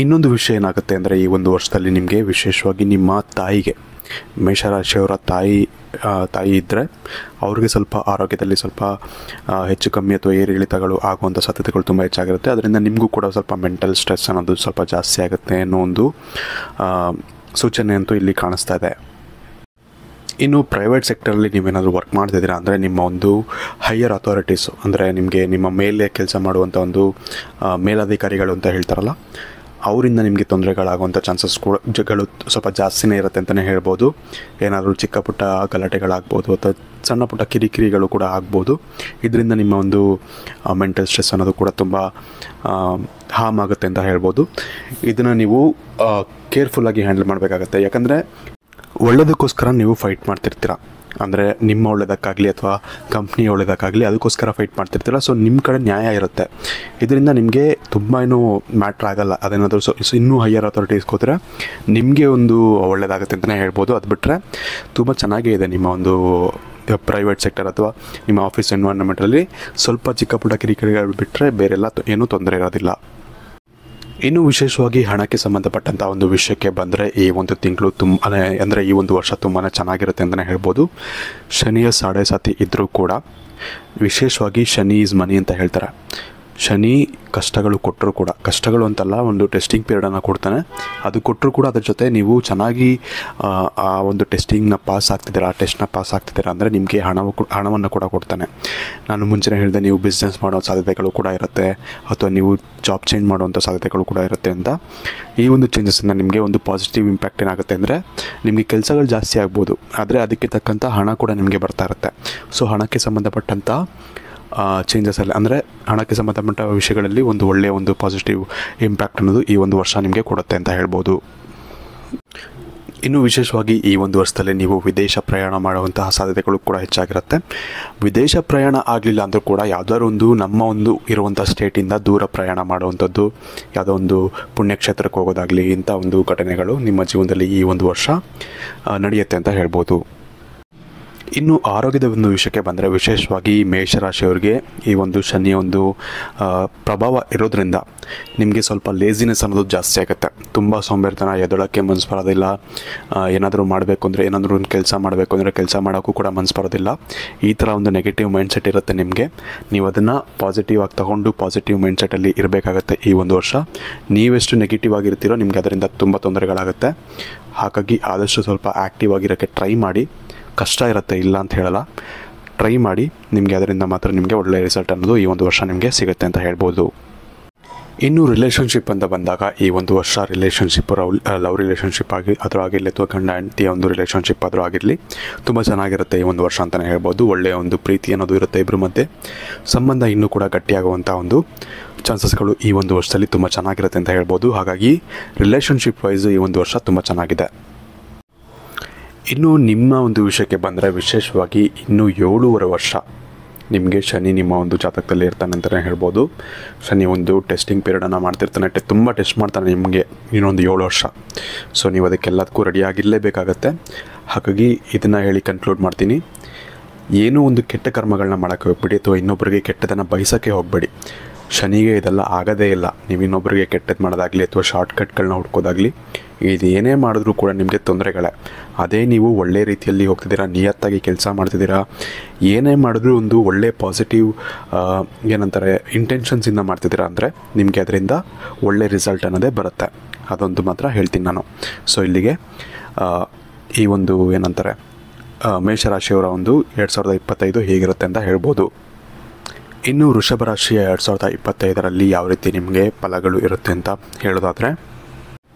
ಇನ್ನೊಂದು ವಿಷಯ ಏನಾಗುತ್ತೆ ಅಂದರೆ, ಈ ಒಂದು ವರ್ಷದಲ್ಲಿ ನಿಮಗೆ ವಿಶೇಷವಾಗಿ ನಿಮ್ಮ ತಾಯಿಗೆ, ಮೇಷರಾಶಿಯವರ ತಾಯಿ ಇದ್ದರೆ ಅವ್ರಿಗೆ ಸ್ವಲ್ಪ ಆರೋಗ್ಯದಲ್ಲಿ ಸ್ವಲ್ಪ ಹೆಚ್ಚು ಕಮ್ಮಿ ಅಥವಾ ಏರಿಳಿತಗಳು ಆಗುವಂಥ ಸಾಧ್ಯತೆಗಳು ತುಂಬ ಹೆಚ್ಚಾಗಿರುತ್ತೆ. ಅದರಿಂದ ನಿಮಗೂ ಕೂಡ ಸ್ವಲ್ಪ ಮೆಂಟಲ್ ಸ್ಟ್ರೆಸ್ ಅನ್ನೋದು ಸ್ವಲ್ಪ ಜಾಸ್ತಿ ಆಗುತ್ತೆ ಅನ್ನೋ ಒಂದು ಸೂಚನೆ ಅಂತೂ ಇಲ್ಲಿ ಕಾಣಿಸ್ತಾ ಇದೆ. ಇನ್ನು ಪ್ರೈವೇಟ್ ಸೆಕ್ಟರಲ್ಲಿ ನೀವೇನಾದರೂ ವರ್ಕ್ ಮಾಡ್ತಿದ್ದೀರಾ ಅಂದರೆ, ನಿಮ್ಮ ಒಂದು ಹೈಯರ್ ಅಥಾರಿಟೀಸು, ಅಂದರೆ ನಿಮ್ಮ ಮೇಲೆ ಕೆಲಸ ಮಾಡುವಂಥ ಒಂದು ಮೇಲಧಿಕಾರಿಗಳು ಅಂತ ಹೇಳ್ತಾರಲ್ಲ, ಅವರಿಂದ ನಿಮಗೆ ತೊಂದರೆಗಳಾಗುವಂಥ ಚಾನ್ಸಸ್ಗಳು ಸ್ವಲ್ಪ ಜಾಸ್ತಿನೇ ಇರುತ್ತೆ ಅಂತಲೇ ಹೇಳ್ಬೋದು. ಏನಾದರೂ ಚಿಕ್ಕ ಪುಟ್ಟ ಗಲಾಟೆಗಳಾಗ್ಬೋದು, ಅಥವಾ ಸಣ್ಣ ಪುಟ್ಟ ಕಿರಿಕಿರಿಗಳು ಕೂಡ ಆಗ್ಬೋದು. ಇದರಿಂದ ನಿಮ್ಮ ಒಂದು ಮೆಂಟಲ್ ಸ್ಟ್ರೆಸ್ ಅನ್ನೋದು ಕೂಡ ತುಂಬ ಹಾರ್ಮ್ ಆಗುತ್ತೆ ಅಂತ ಹೇಳ್ಬೋದು. ಇದನ್ನು ನೀವು ಕೇರ್ಫುಲ್ಲಾಗಿ ಹ್ಯಾಂಡಲ್ ಮಾಡಬೇಕಾಗತ್ತೆ. ಯಾಕಂದರೆ ಒಳ್ಳೆಯದಕ್ಕೋಸ್ಕರ ನೀವು ಫೈಟ್ ಮಾಡ್ತಿರ್ತೀರ, ಅಂದರೆ ನಿಮ್ಮ ಒಳ್ಳೆಯದಕ್ಕಾಗಲಿ ಅಥವಾ ಕಂಪ್ನಿ ಒಳ್ಳೆಯದಕ್ಕಾಗಲಿ ಅದಕ್ಕೋಸ್ಕರ ಫೈಟ್ ಮಾಡ್ತಿರ್ತೀರ. ಸೊ ನಿಮ್ಮ ಕಡೆ ನ್ಯಾಯ ಇರುತ್ತೆ. ಇದರಿಂದ ನಿಮಗೆ ತುಂಬ ಏನೂ ಮ್ಯಾಟ್ರ್ ಆಗೋಲ್ಲ. ಅದೇನಾದರೂ ಇನ್ನೂ ಹೈಯರ್ ಅಥಾರಿಟೀಸ್ಗೆ ಹೋದರೆ ನಿಮಗೆ ಒಂದು ಒಳ್ಳೆಯದಾಗುತ್ತೆ ಅಂತಲೇ ಹೇಳ್ಬೋದು. ಅದು ಬಿಟ್ಟರೆ ತುಂಬ ಚೆನ್ನಾಗೇ ಇದೆ ನಿಮ್ಮ ಒಂದು ಪ್ರೈವೇಟ್ ಸೆಕ್ಟರ್ ಅಥವಾ ನಿಮ್ಮ ಆಫೀಸ್ ಎನ್ವೈರನ್ಮೆಂಟಲ್ಲಿ. ಸ್ವಲ್ಪ ಚಿಕ್ಕ ಪುಟ್ಟ ಕಿರಿಕಿರಿಗಳು ಬಿಟ್ಟರೆ ಬೇರೆಲ್ಲ ಏನೂ ತೊಂದರೆ ಇರೋದಿಲ್ಲ. ಇನ್ನು ವಿಶೇಷವಾಗಿ ಹಣಕ್ಕೆ ಸಂಬಂಧಪಟ್ಟಂಥ ಒಂದು ವಿಷಯಕ್ಕೆ ಬಂದರೆ, ಈ ಒಂದು ತಿಂಗಳು ಅಂದರೆ ಈ ಒಂದು ವರ್ಷ ತುಂಬಾ ಚೆನ್ನಾಗಿರುತ್ತೆ ಅಂತಲೇ ಹೇಳ್ಬೋದು. ಶನಿಯ 7.5 ಇದ್ದರೂ ಕೂಡ ವಿಶೇಷವಾಗಿ ಶನಿ ಈಸ್ ಮನಿ ಅಂತ ಹೇಳ್ತಾರೆ. ಶನಿ ಕಷ್ಟಗಳು ಕೊಟ್ಟರೂ ಕೂಡ, ಕಷ್ಟಗಳು ಅಂತಲ್ಲ, ಒಂದು ಟೆಸ್ಟಿಂಗ್ ಪೀರಿಯಡನ್ನು ಕೊಡ್ತಾನೆ. ಅದು ಕೊಟ್ಟರೂ ಕೂಡ ಅದ್ರ ಜೊತೆ ನೀವು ಚೆನ್ನಾಗಿ ಆ ಒಂದು ಟೆಸ್ಟಿಂಗ್ನ ಪಾಸ್ ಆಗ್ತಿದ್ದೀರಾ, ಆ ಟೆಸ್ಟ್ನ ಪಾಸ್ ಆಗ್ತಿದ್ದೀರಾ ಅಂದರೆ ನಿಮಗೆ ಹಣವನ್ನು ಕೂಡ ಕೊಡ್ತಾನೆ. ನಾನು ಮುಂಚೆನೇ ಹೇಳಿದೆ, ನೀವು ಬಿಸ್ನೆಸ್ ಮಾಡೋ ಸಾಧ್ಯತೆಗಳು ಕೂಡ ಇರುತ್ತೆ, ಅಥವಾ ನೀವು ಜಾಬ್ ಚೇಂಜ್ ಮಾಡುವಂಥ ಸಾಧ್ಯತೆಗಳು ಕೂಡ ಇರುತ್ತೆ ಅಂತ. ಈ ಒಂದು ಚೇಂಜಸ್ಸಿಂದ ನಿಮಗೆ ಒಂದು ಪಾಸಿಟಿವ್ ಇಂಪ್ಯಾಕ್ಟ್ ಏನಾಗುತ್ತೆ ಅಂದರೆ, ನಿಮಗೆ ಕೆಲಸಗಳು ಜಾಸ್ತಿ ಆಗ್ಬೋದು, ಆದರೆ ಅದಕ್ಕೆ ತಕ್ಕಂಥ ಹಣ ಕೂಡ ನಿಮಗೆ ಬರ್ತಾ ಇರುತ್ತೆ. ಸೊ ಹಣಕ್ಕೆ ಸಂಬಂಧಪಟ್ಟಂಥ ಚೇಂಜಸಲ್ಲಿ, ಅಂದರೆ ಹಣಕ್ಕೆ ಸಂಬಂಧಪಟ್ಟ ವಿಷಯಗಳಲ್ಲಿ ಒಂದು ಒಳ್ಳೆಯ ಒಂದು ಪಾಸಿಟಿವ್ ಇಂಪ್ಯಾಕ್ಟ್ ಅನ್ನೋದು ಈ ಒಂದು ವರ್ಷ ನಿಮಗೆ ಕೊಡುತ್ತೆ ಅಂತ ಹೇಳ್ಬೋದು. ಇನ್ನು ವಿಶೇಷವಾಗಿ ಈ ಒಂದು ವರ್ಷದಲ್ಲಿ ನೀವು ವಿದೇಶ ಪ್ರಯಾಣ ಮಾಡುವಂತಹ ಸಾಧ್ಯತೆಗಳು ಕೂಡ ಹೆಚ್ಚಾಗಿರುತ್ತೆ. ವಿದೇಶ ಪ್ರಯಾಣ ಆಗಲಿಲ್ಲ ಅಂದರೂ ಕೂಡ ಯಾವುದಾದ್ರು ಒಂದು ನಮ್ಮ ಒಂದು ಇರುವಂಥ ಸ್ಟೇಟಿಂದ ದೂರ ಪ್ರಯಾಣ ಮಾಡುವಂಥದ್ದು, ಯಾವುದೋ ಒಂದು ಪುಣ್ಯಕ್ಷೇತ್ರಕ್ಕೆ ಹೋಗೋದಾಗಲಿ, ಇಂಥ ಒಂದು ಘಟನೆಗಳು ನಿಮ್ಮ ಜೀವನದಲ್ಲಿ ಈ ಒಂದು ವರ್ಷ ನಡೆಯುತ್ತೆ ಅಂತ ಹೇಳ್ಬೋದು. ಇನ್ನು ಆರೋಗ್ಯದ ಒಂದು ವಿಷಯಕ್ಕೆ ಬಂದರೆ, ವಿಶೇಷವಾಗಿ ಮೇಷರಾಶಿಯವರಿಗೆ ಈ ಒಂದು ಶನಿಯ ಒಂದು ಪ್ರಭಾವ ಇರೋದ್ರಿಂದ ನಿಮಗೆ ಸ್ವಲ್ಪ ಲೇಸಿನೆಸ್ ಅನ್ನೋದು ಜಾಸ್ತಿ ಆಗುತ್ತೆ. ತುಂಬ ಸೋಂಬೇರಿತನ, ಎದ್ದೊಳಕ್ಕೆ ಮನಸ್ಸು ಬರೋದಿಲ್ಲ. ಏನಾದರೂ ಮಾಡಬೇಕು ಅಂದರೆ, ಏನಾದರೂ ಒಂದು ಕೆಲಸ ಮಾಡಬೇಕು ಅಂದರೆ ಕೆಲಸ ಮಾಡೋಕ್ಕೂ ಕೂಡ ಮನಸ್ಸು ಬರೋದಿಲ್ಲ. ಈ ಥರ ಒಂದು ನೆಗೆಟಿವ್ ಮೈಂಡ್ಸೆಟ್ ಇರುತ್ತೆ ನಿಮಗೆ. ನೀವು ಅದನ್ನು ಪಾಸಿಟಿವ್ ಆಗಿ ತಗೊಂಡು ಪಾಸಿಟಿವ್ ಮೈಂಡ್ಸೆಟ್ಟಲ್ಲಿ ಇರಬೇಕಾಗತ್ತೆ ಈ ಒಂದು ವರ್ಷ. ನೀವೆಷ್ಟು ನೆಗೆಟಿವ್ ಆಗಿರ್ತೀರೋ ನಿಮಗೆ ಅದರಿಂದ ತುಂಬ ತೊಂದರೆಗಳಾಗುತ್ತೆ. ಹಾಗಾಗಿ ಆದಷ್ಟು ಸ್ವಲ್ಪ ಆ್ಯಕ್ಟಿವ್ ಆಗಿರೋಕ್ಕೆ ಟ್ರೈ ಮಾಡಿ. ಕಷ್ಟ ಇರುತ್ತೆ, ಇಲ್ಲ ಅಂತ ಹೇಳಲ್ಲ, ಟ್ರೈ ಮಾಡಿ. ನಿಮಗೆ ಅದರಿಂದ ಮಾತ್ರ ನಿಮಗೆ ಒಳ್ಳೆಯ ರಿಸಲ್ಟ್ ಅನ್ನೋದು ಈ ಒಂದು ವರ್ಷ ನಿಮಗೆ ಸಿಗುತ್ತೆ ಅಂತ ಹೇಳ್ಬೋದು. ಇನ್ನು ರಿಲೇಷನ್ಶಿಪ್ ಅಂತ ಬಂದಾಗ ಈ ಒಂದು ವರ್ಷ ರಿಲೇಷನ್ಶಿಪ್ ಲವ್ ರಿಲೇಷನ್ಶಿಪ್ ಆದರೂ ಆಗಿರಲಿ ಅಥವಾ ಗಂಡ ಹೆಂಡತಿಯ ಒಂದು ರಿಲೇಷನ್ಶಿಪ್ ಆದರೂ ಆಗಿರಲಿ ತುಂಬ ಚೆನ್ನಾಗಿರುತ್ತೆ ಈ ಒಂದು ವರ್ಷ ಅಂತಲೇ ಹೇಳ್ಬೋದು. ಒಳ್ಳೆಯ ಒಂದು ಪ್ರೀತಿ ಅನ್ನೋದು ಇರುತ್ತೆ ಇಬ್ಬರ ಮಧ್ಯೆ. ಸಂಬಂಧ ಇನ್ನೂ ಕೂಡ ಗಟ್ಟಿಯಾಗುವಂಥ ಒಂದು ಚಾನ್ಸಸ್ಗಳು ಈ ಒಂದು ವರ್ಷದಲ್ಲಿ ತುಂಬ ಚೆನ್ನಾಗಿರುತ್ತೆ ಅಂತ ಹೇಳ್ಬೋದು. ಹಾಗಾಗಿ ರಿಲೇಷನ್ಶಿಪ್ ವೈಸ್ ಈ ಒಂದು ವರ್ಷ ತುಂಬ ಚೆನ್ನಾಗಿದೆ. ಇನ್ನು ನಿಮ್ಮ ಒಂದು ವಿಷಯಕ್ಕೆ ಬಂದರೆ ವಿಶೇಷವಾಗಿ ಇನ್ನೂ 7.5 ವರ್ಷ ನಿಮಗೆ ಶನಿ ನಿಮ್ಮ ಒಂದು ಜಾತಕದಲ್ಲಿ ಇರ್ತಾನೆ ಅಂತಲೇ ಹೇಳ್ಬೋದು. ಶನಿ ಒಂದು ಟೆಸ್ಟಿಂಗ್ ಪೀರಿಯಡನ್ನು ಮಾಡ್ತಿರ್ತಾನೆ, ತುಂಬ ಟೆಸ್ಟ್ ಮಾಡ್ತಾನೆ ನಿಮಗೆ ಇನ್ನೊಂದು 7 ವರ್ಷ. ಸೊ ನೀವು ಅದಕ್ಕೆಲ್ಲದಕ್ಕೂ ರೆಡಿಯಾಗಿರಲೇಬೇಕಾಗತ್ತೆ. ಹಾಗಾಗಿ ಇದನ್ನು ಹೇಳಿ ಕನ್ಕ್ಲೂಡ್ ಮಾಡ್ತೀನಿ. ಏನೂ ಒಂದು ಕೆಟ್ಟ ಕರ್ಮಗಳನ್ನ ಮಾಡೋಕ್ಕೆ ಹೋಗ್ಬೇಡಿ ಅಥವಾ ಇನ್ನೊಬ್ಬರಿಗೆ ಕೆಟ್ಟದನ್ನು ಬಯಸೋಕ್ಕೆ ಹೋಗಬೇಡಿ. ಶನಿಗೆ ಇದೆಲ್ಲ ಆಗೋದೇ ಇಲ್ಲ. ನೀವು ಇನ್ನೊಬ್ಬರಿಗೆ ಕೆಟ್ಟದ್ದು ಮಾಡೋದಾಗಲಿ ಅಥವಾ ಶಾರ್ಟ್ಕಟ್ಗಳನ್ನ ಹುಡ್ಕೋದಾಗಲಿ, ಇದು ಏನೇ ಮಾಡಿದ್ರೂ ಕೂಡ ನಿಮಗೆ ತೊಂದರೆಗಳೇ. ಅದೇ ನೀವು ಒಳ್ಳೆ ರೀತಿಯಲ್ಲಿ ಹೋಗ್ತಿದ್ದೀರಾ, ನಿಯತ್ತಾಗಿ ಕೆಲಸ ಮಾಡ್ತಿದ್ದೀರಾ, ಏನೇ ಮಾಡಿದ್ರೂ ಒಂದು ಒಳ್ಳೆ ಪಾಸಿಟಿವ್ ಏನಂತಾರೆ ಇಂಟೆನ್ಷನ್ಸಿಂದ ಮಾಡ್ತಿದ್ದೀರಾ ಅಂದರೆ ನಿಮಗೆ ಅದರಿಂದ ಒಳ್ಳೆ ರಿಸಲ್ಟ್ ಅನ್ನೋದೇ ಬರುತ್ತೆ. ಅದೊಂದು ಮಾತ್ರ ಹೇಳ್ತೀನಿ ನಾನು. ಸೊ ಇಲ್ಲಿಗೆ ಈ ಒಂದು ಏನಂತಾರೆ ಮೇಷರಾಶಿಯವರ ಒಂದು 2025 ಹೇಗಿರುತ್ತೆ ಅಂತ ಹೇಳ್ಬೋದು. ಇನ್ನು ವೃಷಭ ರಾಶಿಯ 2025ರಲ್ಲಿ ಯಾವ ರೀತಿ ನಿಮಗೆ ಫಲಗಳು ಇರುತ್ತೆ ಅಂತ ಹೇಳೋದಾದರೆ,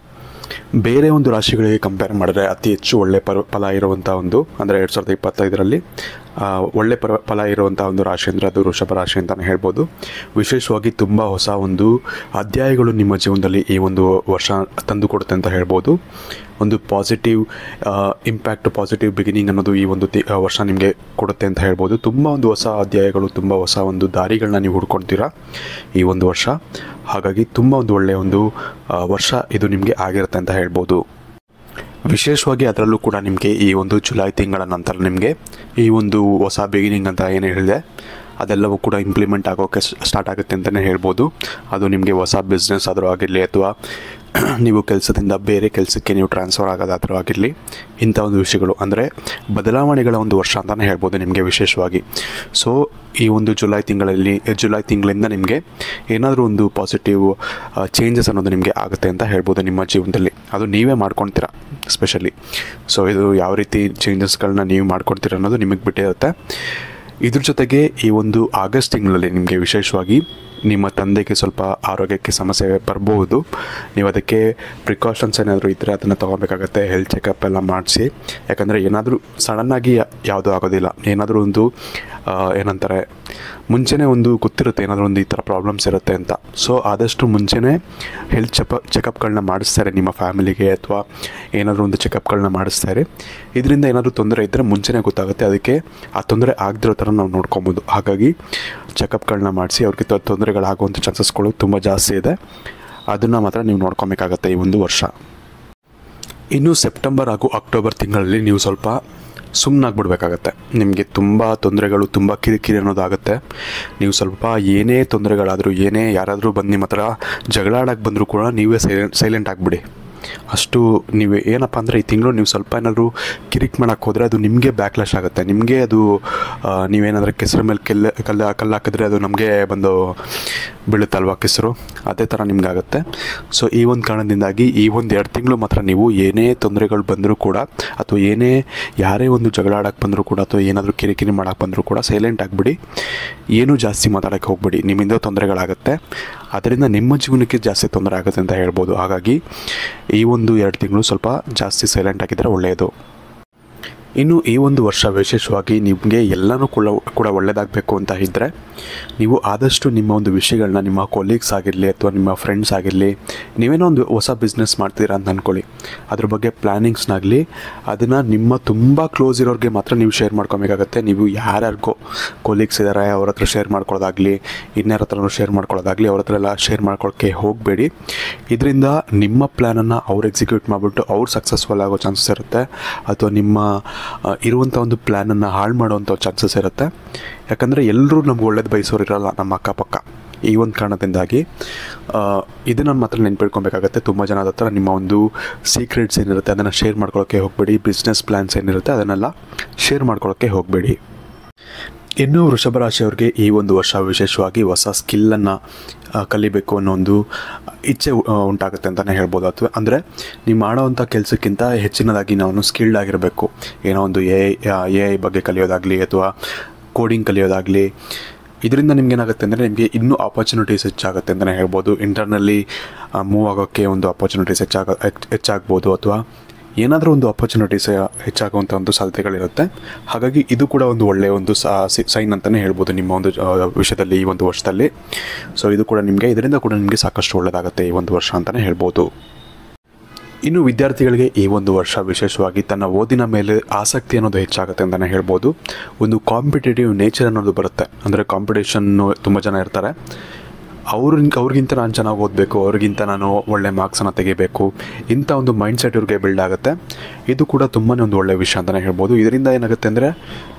ಬೇರೆ ಒಂದು ರಾಶಿಗಳಿಗೆ ಕಂಪೇರ್ ಮಾಡಿದ್ರೆ ಅತಿ ಹೆಚ್ಚು ಒಳ್ಳೆ ಫಲ ಇರುವಂಥ ಒಂದು ಅಂದರೆ 2025ರಲ್ಲಿ ಒಳ್ಳೆ ಫಲ ಇರುವಂಥ ಒಂದು ರಾಶಿ ಅಂದರೆ ಅದು ವೃಷಭ ರಾಶಿ ಅಂತಲೇ ಹೇಳ್ಬೋದು. ವಿಶೇಷವಾಗಿ ತುಂಬ ಹೊಸ ಒಂದು ಅಧ್ಯಾಯಗಳು ನಿಮ್ಮ ಜೀವನದಲ್ಲಿ ಈ ಒಂದು ವರ್ಷ ತಂದು ಕೊಡುತ್ತೆ ಅಂತ ಹೇಳ್ಬೋದು. ಒಂದು ಪಾಸಿಟಿವ್ ಇಂಪ್ಯಾಕ್ಟ್, ಪಾಸಿಟಿವ್ ಬಿಗಿನಿಂಗ್ ಅನ್ನೋದು ಈ ಒಂದು ವರ್ಷ ನಿಮಗೆ ಕೊಡುತ್ತೆ ಅಂತ ಹೇಳ್ಬೋದು. ತುಂಬ ಒಂದು ಹೊಸ ಅಧ್ಯಾಯಗಳು, ತುಂಬ ಹೊಸ ಒಂದು ದಾರಿಗಳನ್ನ ನೀವು ಹುಡ್ಕೊಳ್ತೀರಾ ಈ ಒಂದು ವರ್ಷ. ಹಾಗಾಗಿ ತುಂಬ ಒಂದು ಒಳ್ಳೆಯ ಒಂದು ವರ್ಷ ಇದು ನಿಮಗೆ ಆಗಿರುತ್ತೆ ಅಂತ ಹೇಳ್ಬೋದು. ವಿಶೇಷವಾಗಿ ಅದರಲ್ಲೂ ಕೂಡ ನಿಮಗೆ ಈ ಒಂದು ಜುಲೈ ತಿಂಗಳ ನಂತರ ನಿಮಗೆ ಈ ಒಂದು ಹೊಸ ಬಿಗಿನಿಂಗ್ ಅಂತ ಏನು ಹೇಳಿದೆ ಅದೆಲ್ಲವೂ ಕೂಡ ಇಂಪ್ಲಿಮೆಂಟ್ ಆಗೋಕ್ಕೆ ಸ್ಟಾರ್ಟ್ ಆಗುತ್ತೆ ಅಂತಲೇ ಹೇಳ್ಬೋದು. ಅದು ನಿಮಗೆ ಹೊಸ ಬಿಸ್ನೆಸ್ ಆದರೂ ಆಗಿರಲಿ ಅಥವಾ ನೀವು ಕೆಲಸದಿಂದ ಬೇರೆ ಕೆಲಸಕ್ಕೆ ನೀವು ಟ್ರಾನ್ಸ್ಫರ್ ಆಗೋದಾದರೂ ಆಗಿರಲಿ, ಇಂಥ ಒಂದು ವಿಷಯಗಳು ಅಂದರೆ ಬದಲಾವಣೆಗಳ ಒಂದು ವರ್ಷ ಅಂತಲೇ ಹೇಳ್ಬೋದು ನಿಮಗೆ ವಿಶೇಷವಾಗಿ. ಸೊ ಈ ಒಂದು ಜುಲೈ ತಿಂಗಳಿಂದ ನಿಮಗೆ ಏನಾದರೂ ಒಂದು ಪಾಸಿಟಿವ್ ಚೇಂಜಸ್ ಅನ್ನೋದು ನಿಮಗೆ ಆಗುತ್ತೆ ಅಂತ ಹೇಳ್ಬೋದು ನಿಮ್ಮ ಜೀವನದಲ್ಲಿ. ಅದು ನೀವೇ ಮಾಡ್ಕೊಳ್ತೀರಾ ಸ್ಪೆಷಲಿ. ಸೊ ಇದು ಯಾವ ರೀತಿ ಚೇಂಜಸ್ಗಳನ್ನ ನೀವು ಮಾಡ್ಕೊಳ್ತೀರ ಅನ್ನೋದು ನಿಮಗೆ ಬಿಟ್ಟಿರುತ್ತೆ. ಇದ್ರ ಜೊತೆಗೆ ಈ ಒಂದು ಆಗಸ್ಟ್ ತಿಂಗಳಲ್ಲಿ ನಿಮಗೆ ವಿಶೇಷವಾಗಿ ನಿಮ್ಮ ತಂದೆಗೆ ಸ್ವಲ್ಪ ಆರೋಗ್ಯಕ್ಕೆ ಸಮಸ್ಯೆ ಬರ್ಬೋದು. ನೀವು ಅದಕ್ಕೆ ಪ್ರಿಕಾಷನ್ಸ್ ಏನಾದರೂ ಇದ್ದರೆ ಅದನ್ನು ತೊಗೋಬೇಕಾಗತ್ತೆ. ಹೆಲ್ತ್ ಚೆಕಪ್ ಎಲ್ಲ ಮಾಡಿಸಿ. ಯಾಕಂದರೆ ಏನಾದರೂ ಸಡನ್ನಾಗಿ ಯಾವುದೂ ಆಗೋದಿಲ್ಲ. ಏನಾದರೂ ಒಂದು ಏನಂತಾರೆ ಮುಂಚೆನೇ ಒಂದು ಗೊತ್ತಿರುತ್ತೆ ಏನಾದರೂ ಒಂದು ಈ ಥರ ಪ್ರಾಬ್ಲಮ್ಸ್ ಇರುತ್ತೆ ಅಂತ. ಸೊ ಆದಷ್ಟು ಮುಂಚೆನೇ ಹೆಲ್ತ್ ಚೆಕಪ್ಗಳನ್ನ ಮಾಡಿಸ್ತಾರೆ ನಿಮ್ಮ ಫ್ಯಾಮಿಲಿಗೆ ಅಥವಾ ಏನಾದರೂ ಒಂದು ಚೆಕಪ್ಗಳನ್ನ ಮಾಡಿಸ್ತಾರೆ. ಇದರಿಂದ ಏನಾದರೂ ತೊಂದರೆ ಇದ್ದರೆ ಮುಂಚೆನೇ ಗೊತ್ತಾಗುತ್ತೆ. ಅದಕ್ಕೆ ಆ ತೊಂದರೆ ಆಗದಿರೋ ಥರ ನಾವು ನೋಡ್ಕೊಬೋದು. ಹಾಗಾಗಿ ಚೆಕಪ್ಗಳನ್ನ ಮಾಡಿಸಿ ಅವ್ರಿಗೆ ತೊಂದರೆಗಳಾಗುವಂಥ ಚಾನ್ಸಸ್ಗಳು ತುಂಬ ಜಾಸ್ತಿ ಇದೆ. ಅದನ್ನು ಮಾತ್ರ ನೀವು ನೋಡ್ಕೊಬೇಕಾಗತ್ತೆ ಈ ಒಂದು ವರ್ಷ. ಇನ್ನು ಸೆಪ್ಟೆಂಬರ್ ಹಾಗೂ ಅಕ್ಟೋಬರ್ ತಿಂಗಳಲ್ಲಿ ನೀವು ಸ್ವಲ್ಪ ಸುಮ್ಮನಾಗ್ಬಿಡ್ಬೇಕಾಗತ್ತೆ. ನಿಮಗೆ ತುಂಬ ತೊಂದರೆಗಳು, ತುಂಬ ಕಿರಿಕಿರಿ ಅನ್ನೋದಾಗುತ್ತೆ. ನೀವು ಸ್ವಲ್ಪ ಏನೇ ತೊಂದರೆಗಳಾದರೂ, ಏನೇ ಯಾರಾದರೂ ಬಂದು ನಿಮ್ಮ ಹತ್ರ ಜಗಳ ಆಡೋಕ್ಕೆ ಬಂದರೂ ಕೂಡ ನೀವೇ ಸೈಲೆಂಟ್ ಆಗಿಬಿಡಿ. ಅಷ್ಟು ನೀವು ಏನಪ್ಪ ಅಂದರೆ ಈ ತಿಂಗಳು ನೀವು ಸ್ವಲ್ಪ ಏನಾದರೂ ಕಿರಿಕ್ ಮಾಡೋಕ್ಕೆ ಹೋದರೆ ಅದು ನಿಮಗೆ ಬ್ಯಾಕ್ಲಾಶ್ ಆಗುತ್ತೆ. ನಿಮಗೆ ಅದು ನೀವೇನಾದರೂ ಕೆಸರು ಮೇಲೆ ಕಲ್ಲು ಹಾಕಿದ್ರೆ ಅದು ನಮಗೆ ಬಂದು ಬೀಳುತ್ತಲ್ವ ಕೆಸರು, ಅದೇ ಥರ ನಿಮಗಾಗುತ್ತೆ. ಸೊ ಈ ಒಂದು ಕಾರಣದಿಂದಾಗಿ ಈ ಒಂದು 2 ತಿಂಗಳು ಮಾತ್ರ ನೀವು ಏನೇ ತೊಂದರೆಗಳು ಬಂದರೂ ಕೂಡ ಅಥವಾ ಯಾರೇ ಒಂದು ಜಗಳ ಆಡೋಕ್ಕೆ ಬಂದರೂ ಕೂಡ ಅಥವಾ ಏನಾದರೂ ಕಿರಿಕಿರಿ ಮಾಡೋಕ್ಕೆ ಬಂದರೂ ಕೂಡ ಸೈಲೆಂಟ್ ಆಗಿಬಿಡಿ. ಏನೂ ಜಾಸ್ತಿ ಮಾತಾಡೋಕ್ಕೆ ಹೋಗಬೇಡಿ. ನಿಮ್ಮಿಂದ ತೊಂದರೆಗಳಾಗುತ್ತೆ. ಅದರಿಂದ ನಿಮ್ಮ ಜೀವನಕ್ಕೆ ಜಾಸ್ತಿ ತೊಂದರೆ ಆಗುತ್ತೆ ಅಂತ ಹೇಳ್ಬೋದು. ಹಾಗಾಗಿ ಈ ಒಂದು 2 ತಿಂಗಳು ಸ್ವಲ್ಪ ಜಾಸ್ತಿ ಸೈಲೆಂಟ್ ಆಗಿದ್ದರೆ ಒಳ್ಳೆಯದು. ಇನ್ನು ಈ ಒಂದು ವರ್ಷ ವಿಶೇಷವಾಗಿ ನಿಮಗೆ ಎಲ್ಲನೂ ಕೂಡ ಒಳ್ಳೆಯದಾಗಬೇಕು ಅಂತ ಇದ್ದರೆ ನೀವು ಆದಷ್ಟು ನಿಮ್ಮ ಒಂದು ವಿಷಯಗಳನ್ನ ನಿಮ್ಮ ಕೊಲೀಗ್ಸ್ ಆಗಿರಲಿ ಅಥವಾ ನಿಮ್ಮ ಫ್ರೆಂಡ್ಸ್ ಆಗಿರಲಿ, ನೀವೇನೋ ಒಂದು ಹೊಸ ಬಿಸ್ನೆಸ್ ಮಾಡ್ತೀರಾ ಅಂತ ಅಂದ್ಕೊಳ್ಳಿ, ಅದ್ರ ಬಗ್ಗೆ ಪ್ಲ್ಯಾನಿಂಗ್ಸ್ನಾಗಲಿ ಅದನ್ನು ನಿಮ್ಮ ತುಂಬ ಕ್ಲೋಸ್ ಇರೋರಿಗೆ ಮಾತ್ರ ನೀವು ಶೇರ್ ಮಾಡ್ಕೊಬೇಕಾಗತ್ತೆ. ನೀವು ಯಾರ್ಯಾರಿಗೋ ಕೊಲೀಗ್ಸ್ ಇದ್ದಾರೆ ಅವ್ರ ಹತ್ರ ಶೇರ್ ಮಾಡ್ಕೊಳ್ಳೋದಾಗಲಿ, ಇನ್ಯಾರ ಹತ್ರನೂ ಶೇರ್ ಮಾಡ್ಕೊಳ್ಳೋದಾಗಲಿ ಅವ್ರ ಹತ್ರ ಎಲ್ಲ ಶೇರ್ ಮಾಡ್ಕೊಳ್ಳೋಕ್ಕೆ ಹೋಗಬೇಡಿ. ಇದರಿಂದ ನಿಮ್ಮ ಪ್ಲ್ಯಾನನ್ನು ಅವ್ರು ಎಕ್ಸಿಕ್ಯೂಟ್ ಮಾಡಿಬಿಟ್ಟು ಅವ್ರು ಸಕ್ಸಸ್ಫುಲ್ ಆಗೋ ಚಾನ್ಸಸ್ ಇರುತ್ತೆ ಅಥವಾ ನಿಮ್ಮ ಇರುವಂಥ ಒಂದು ಪ್ಲ್ಯಾನನ್ನು ಹಾಳು ಮಾಡುವಂಥ ಚಾನ್ಸಸ್ ಇರುತ್ತೆ. ಯಾಕಂದರೆ ಎಲ್ಲರೂ ನಮ್ಗೆ ಒಳ್ಳೇದು ಬಯಸೋರು ಇರೋಲ್ಲ ನಮ್ಮ ಅಕ್ಕಪಕ್ಕ. ಈ ಒಂದು ಕಾರಣದಿಂದಾಗಿ ಇದನ್ನು ಮಾತ್ರ ನೆನ್ಪಿಟ್ಕೊಬೇಕಾಗತ್ತೆ. ತುಂಬ ಜನದ ಹತ್ರ ನಿಮ್ಮ ಒಂದು ಸೀಕ್ರೆಟ್ಸ್ ಏನಿರುತ್ತೆ ಅದನ್ನು ಶೇರ್ ಮಾಡ್ಕೊಳ್ಳೋಕ್ಕೆ ಹೋಗಬೇಡಿ. ಬಿಸ್ನೆಸ್ ಪ್ಲ್ಯಾನ್ಸ್ ಏನಿರುತ್ತೆ ಅದನ್ನೆಲ್ಲ ಶೇರ್ ಮಾಡ್ಕೊಳ್ಳೋಕ್ಕೆ ಹೋಗಬೇಡಿ. ಇನ್ನು ವೃಷಭ ರಾಶಿಯವ್ರಿಗೆ ಈ ಒಂದು ವರ್ಷ ವಿಶೇಷವಾಗಿ ಹೊಸ ಸ್ಕಿಲ್ಲನ್ನು ಕಲಿಬೇಕು ಅನ್ನೋ ಒಂದು ಇಚ್ಛೆ ಉಂಟಾಗುತ್ತೆ ಅಂತಲೇ ಹೇಳ್ಬೋದು. ಅಥವಾ ಅಂದರೆ ನೀವು ಮಾಡೋವಂಥ ಕೆಲಸಕ್ಕಿಂತ ಹೆಚ್ಚಿನದಾಗಿ ನಾವು ಸ್ಕಿಲ್ಡ್ ಆಗಿರಬೇಕು. ಏನೋ ಒಂದು ಎ ಐ ಬಗ್ಗೆ ಕಲಿಯೋದಾಗಲಿ ಅಥವಾ ಕೋಡಿಂಗ್ ಕಲಿಯೋದಾಗಲಿ, ಇದರಿಂದ ನಿಮ್ಗೇನಾಗುತ್ತೆ ಅಂದರೆ ನಿಮಗೆ ಇನ್ನೂ ಆಪರ್ಚುನಿಟೀಸ್ ಹೆಚ್ಚಾಗುತ್ತೆ ಅಂತಲೇ ಹೇಳ್ಬೋದು. ಇಂಟರ್ನಲ್ಲಿ ಮೂವ್ ಆಗೋಕ್ಕೆ ಒಂದು ಆಪರ್ಚುನಿಟೀಸ್ ಹೆಚ್ಚಾಗ್ಬೋದು, ಅಥವಾ ಏನಾದರೂ ಒಂದು ಆಪರ್ಚುನಿಟೀಸ್ ಹೆಚ್ಚಾಗುವಂಥ ಒಂದು ಸಾಧ್ಯತೆಗಳಿರುತ್ತೆ. ಹಾಗಾಗಿ ಇದು ಕೂಡ ಒಂದು ಒಳ್ಳೆಯ ಒಂದು ಸೈನ್ ಅಂತಲೇ ಹೇಳ್ಬೋದು ನಿಮ್ಮ ಒಂದು ವಿಷಯದಲ್ಲಿ ಈ ಒಂದು ವರ್ಷದಲ್ಲಿ. ಸೊ ಇದು ಕೂಡ ಇದರಿಂದ ಕೂಡ ನಿಮಗೆ ಸಾಕಷ್ಟು ಒಳ್ಳೆಯದಾಗುತ್ತೆ ಈ ಒಂದು ವರ್ಷ ಅಂತಲೇ ಹೇಳ್ಬೋದು. ಇನ್ನು ವಿದ್ಯಾರ್ಥಿಗಳಿಗೆ ಈ ಒಂದು ವರ್ಷ ವಿಶೇಷವಾಗಿ ತನ್ನ ಓದಿನ ಮೇಲೆ ಆಸಕ್ತಿ ಅನ್ನೋದು ಹೆಚ್ಚಾಗುತ್ತೆ ಅಂತಲೇ ಹೇಳ್ಬೋದು. ಒಂದು ಕಾಂಪಿಟೇಟಿವ್ ನೇಚರ್ ಅನ್ನೋದು ಬರುತ್ತೆ. ಅಂದರೆ ಕಾಂಪಿಟೇಷನ್ನು ತುಂಬ ಜನ ಇರ್ತಾರೆ. ಅವ್ರಿಗಿಂತ ನಾನು ಚೆನ್ನಾಗಿ ಓದಬೇಕು, ಅವ್ರಿಗಿಂತ ನಾನು ಒಳ್ಳೆ ಮಾರ್ಕ್ಸನ್ನು ತೆಗಿಬೇಕು, ಇಂಥ ಒಂದು ಮೈಂಡ್ಸೆಟ್ ಇವ್ರಿಗೆ ಬಿಲ್ಡ್ ಆಗುತ್ತೆ. ಇದು ಕೂಡ ತುಂಬಾ ಒಂದು ಒಳ್ಳೆಯ ವಿಷಯ ಅಂತಲೇ ಹೇಳ್ಬೋದು. ಇದರಿಂದ ಏನಾಗುತ್ತೆ ಅಂದರೆ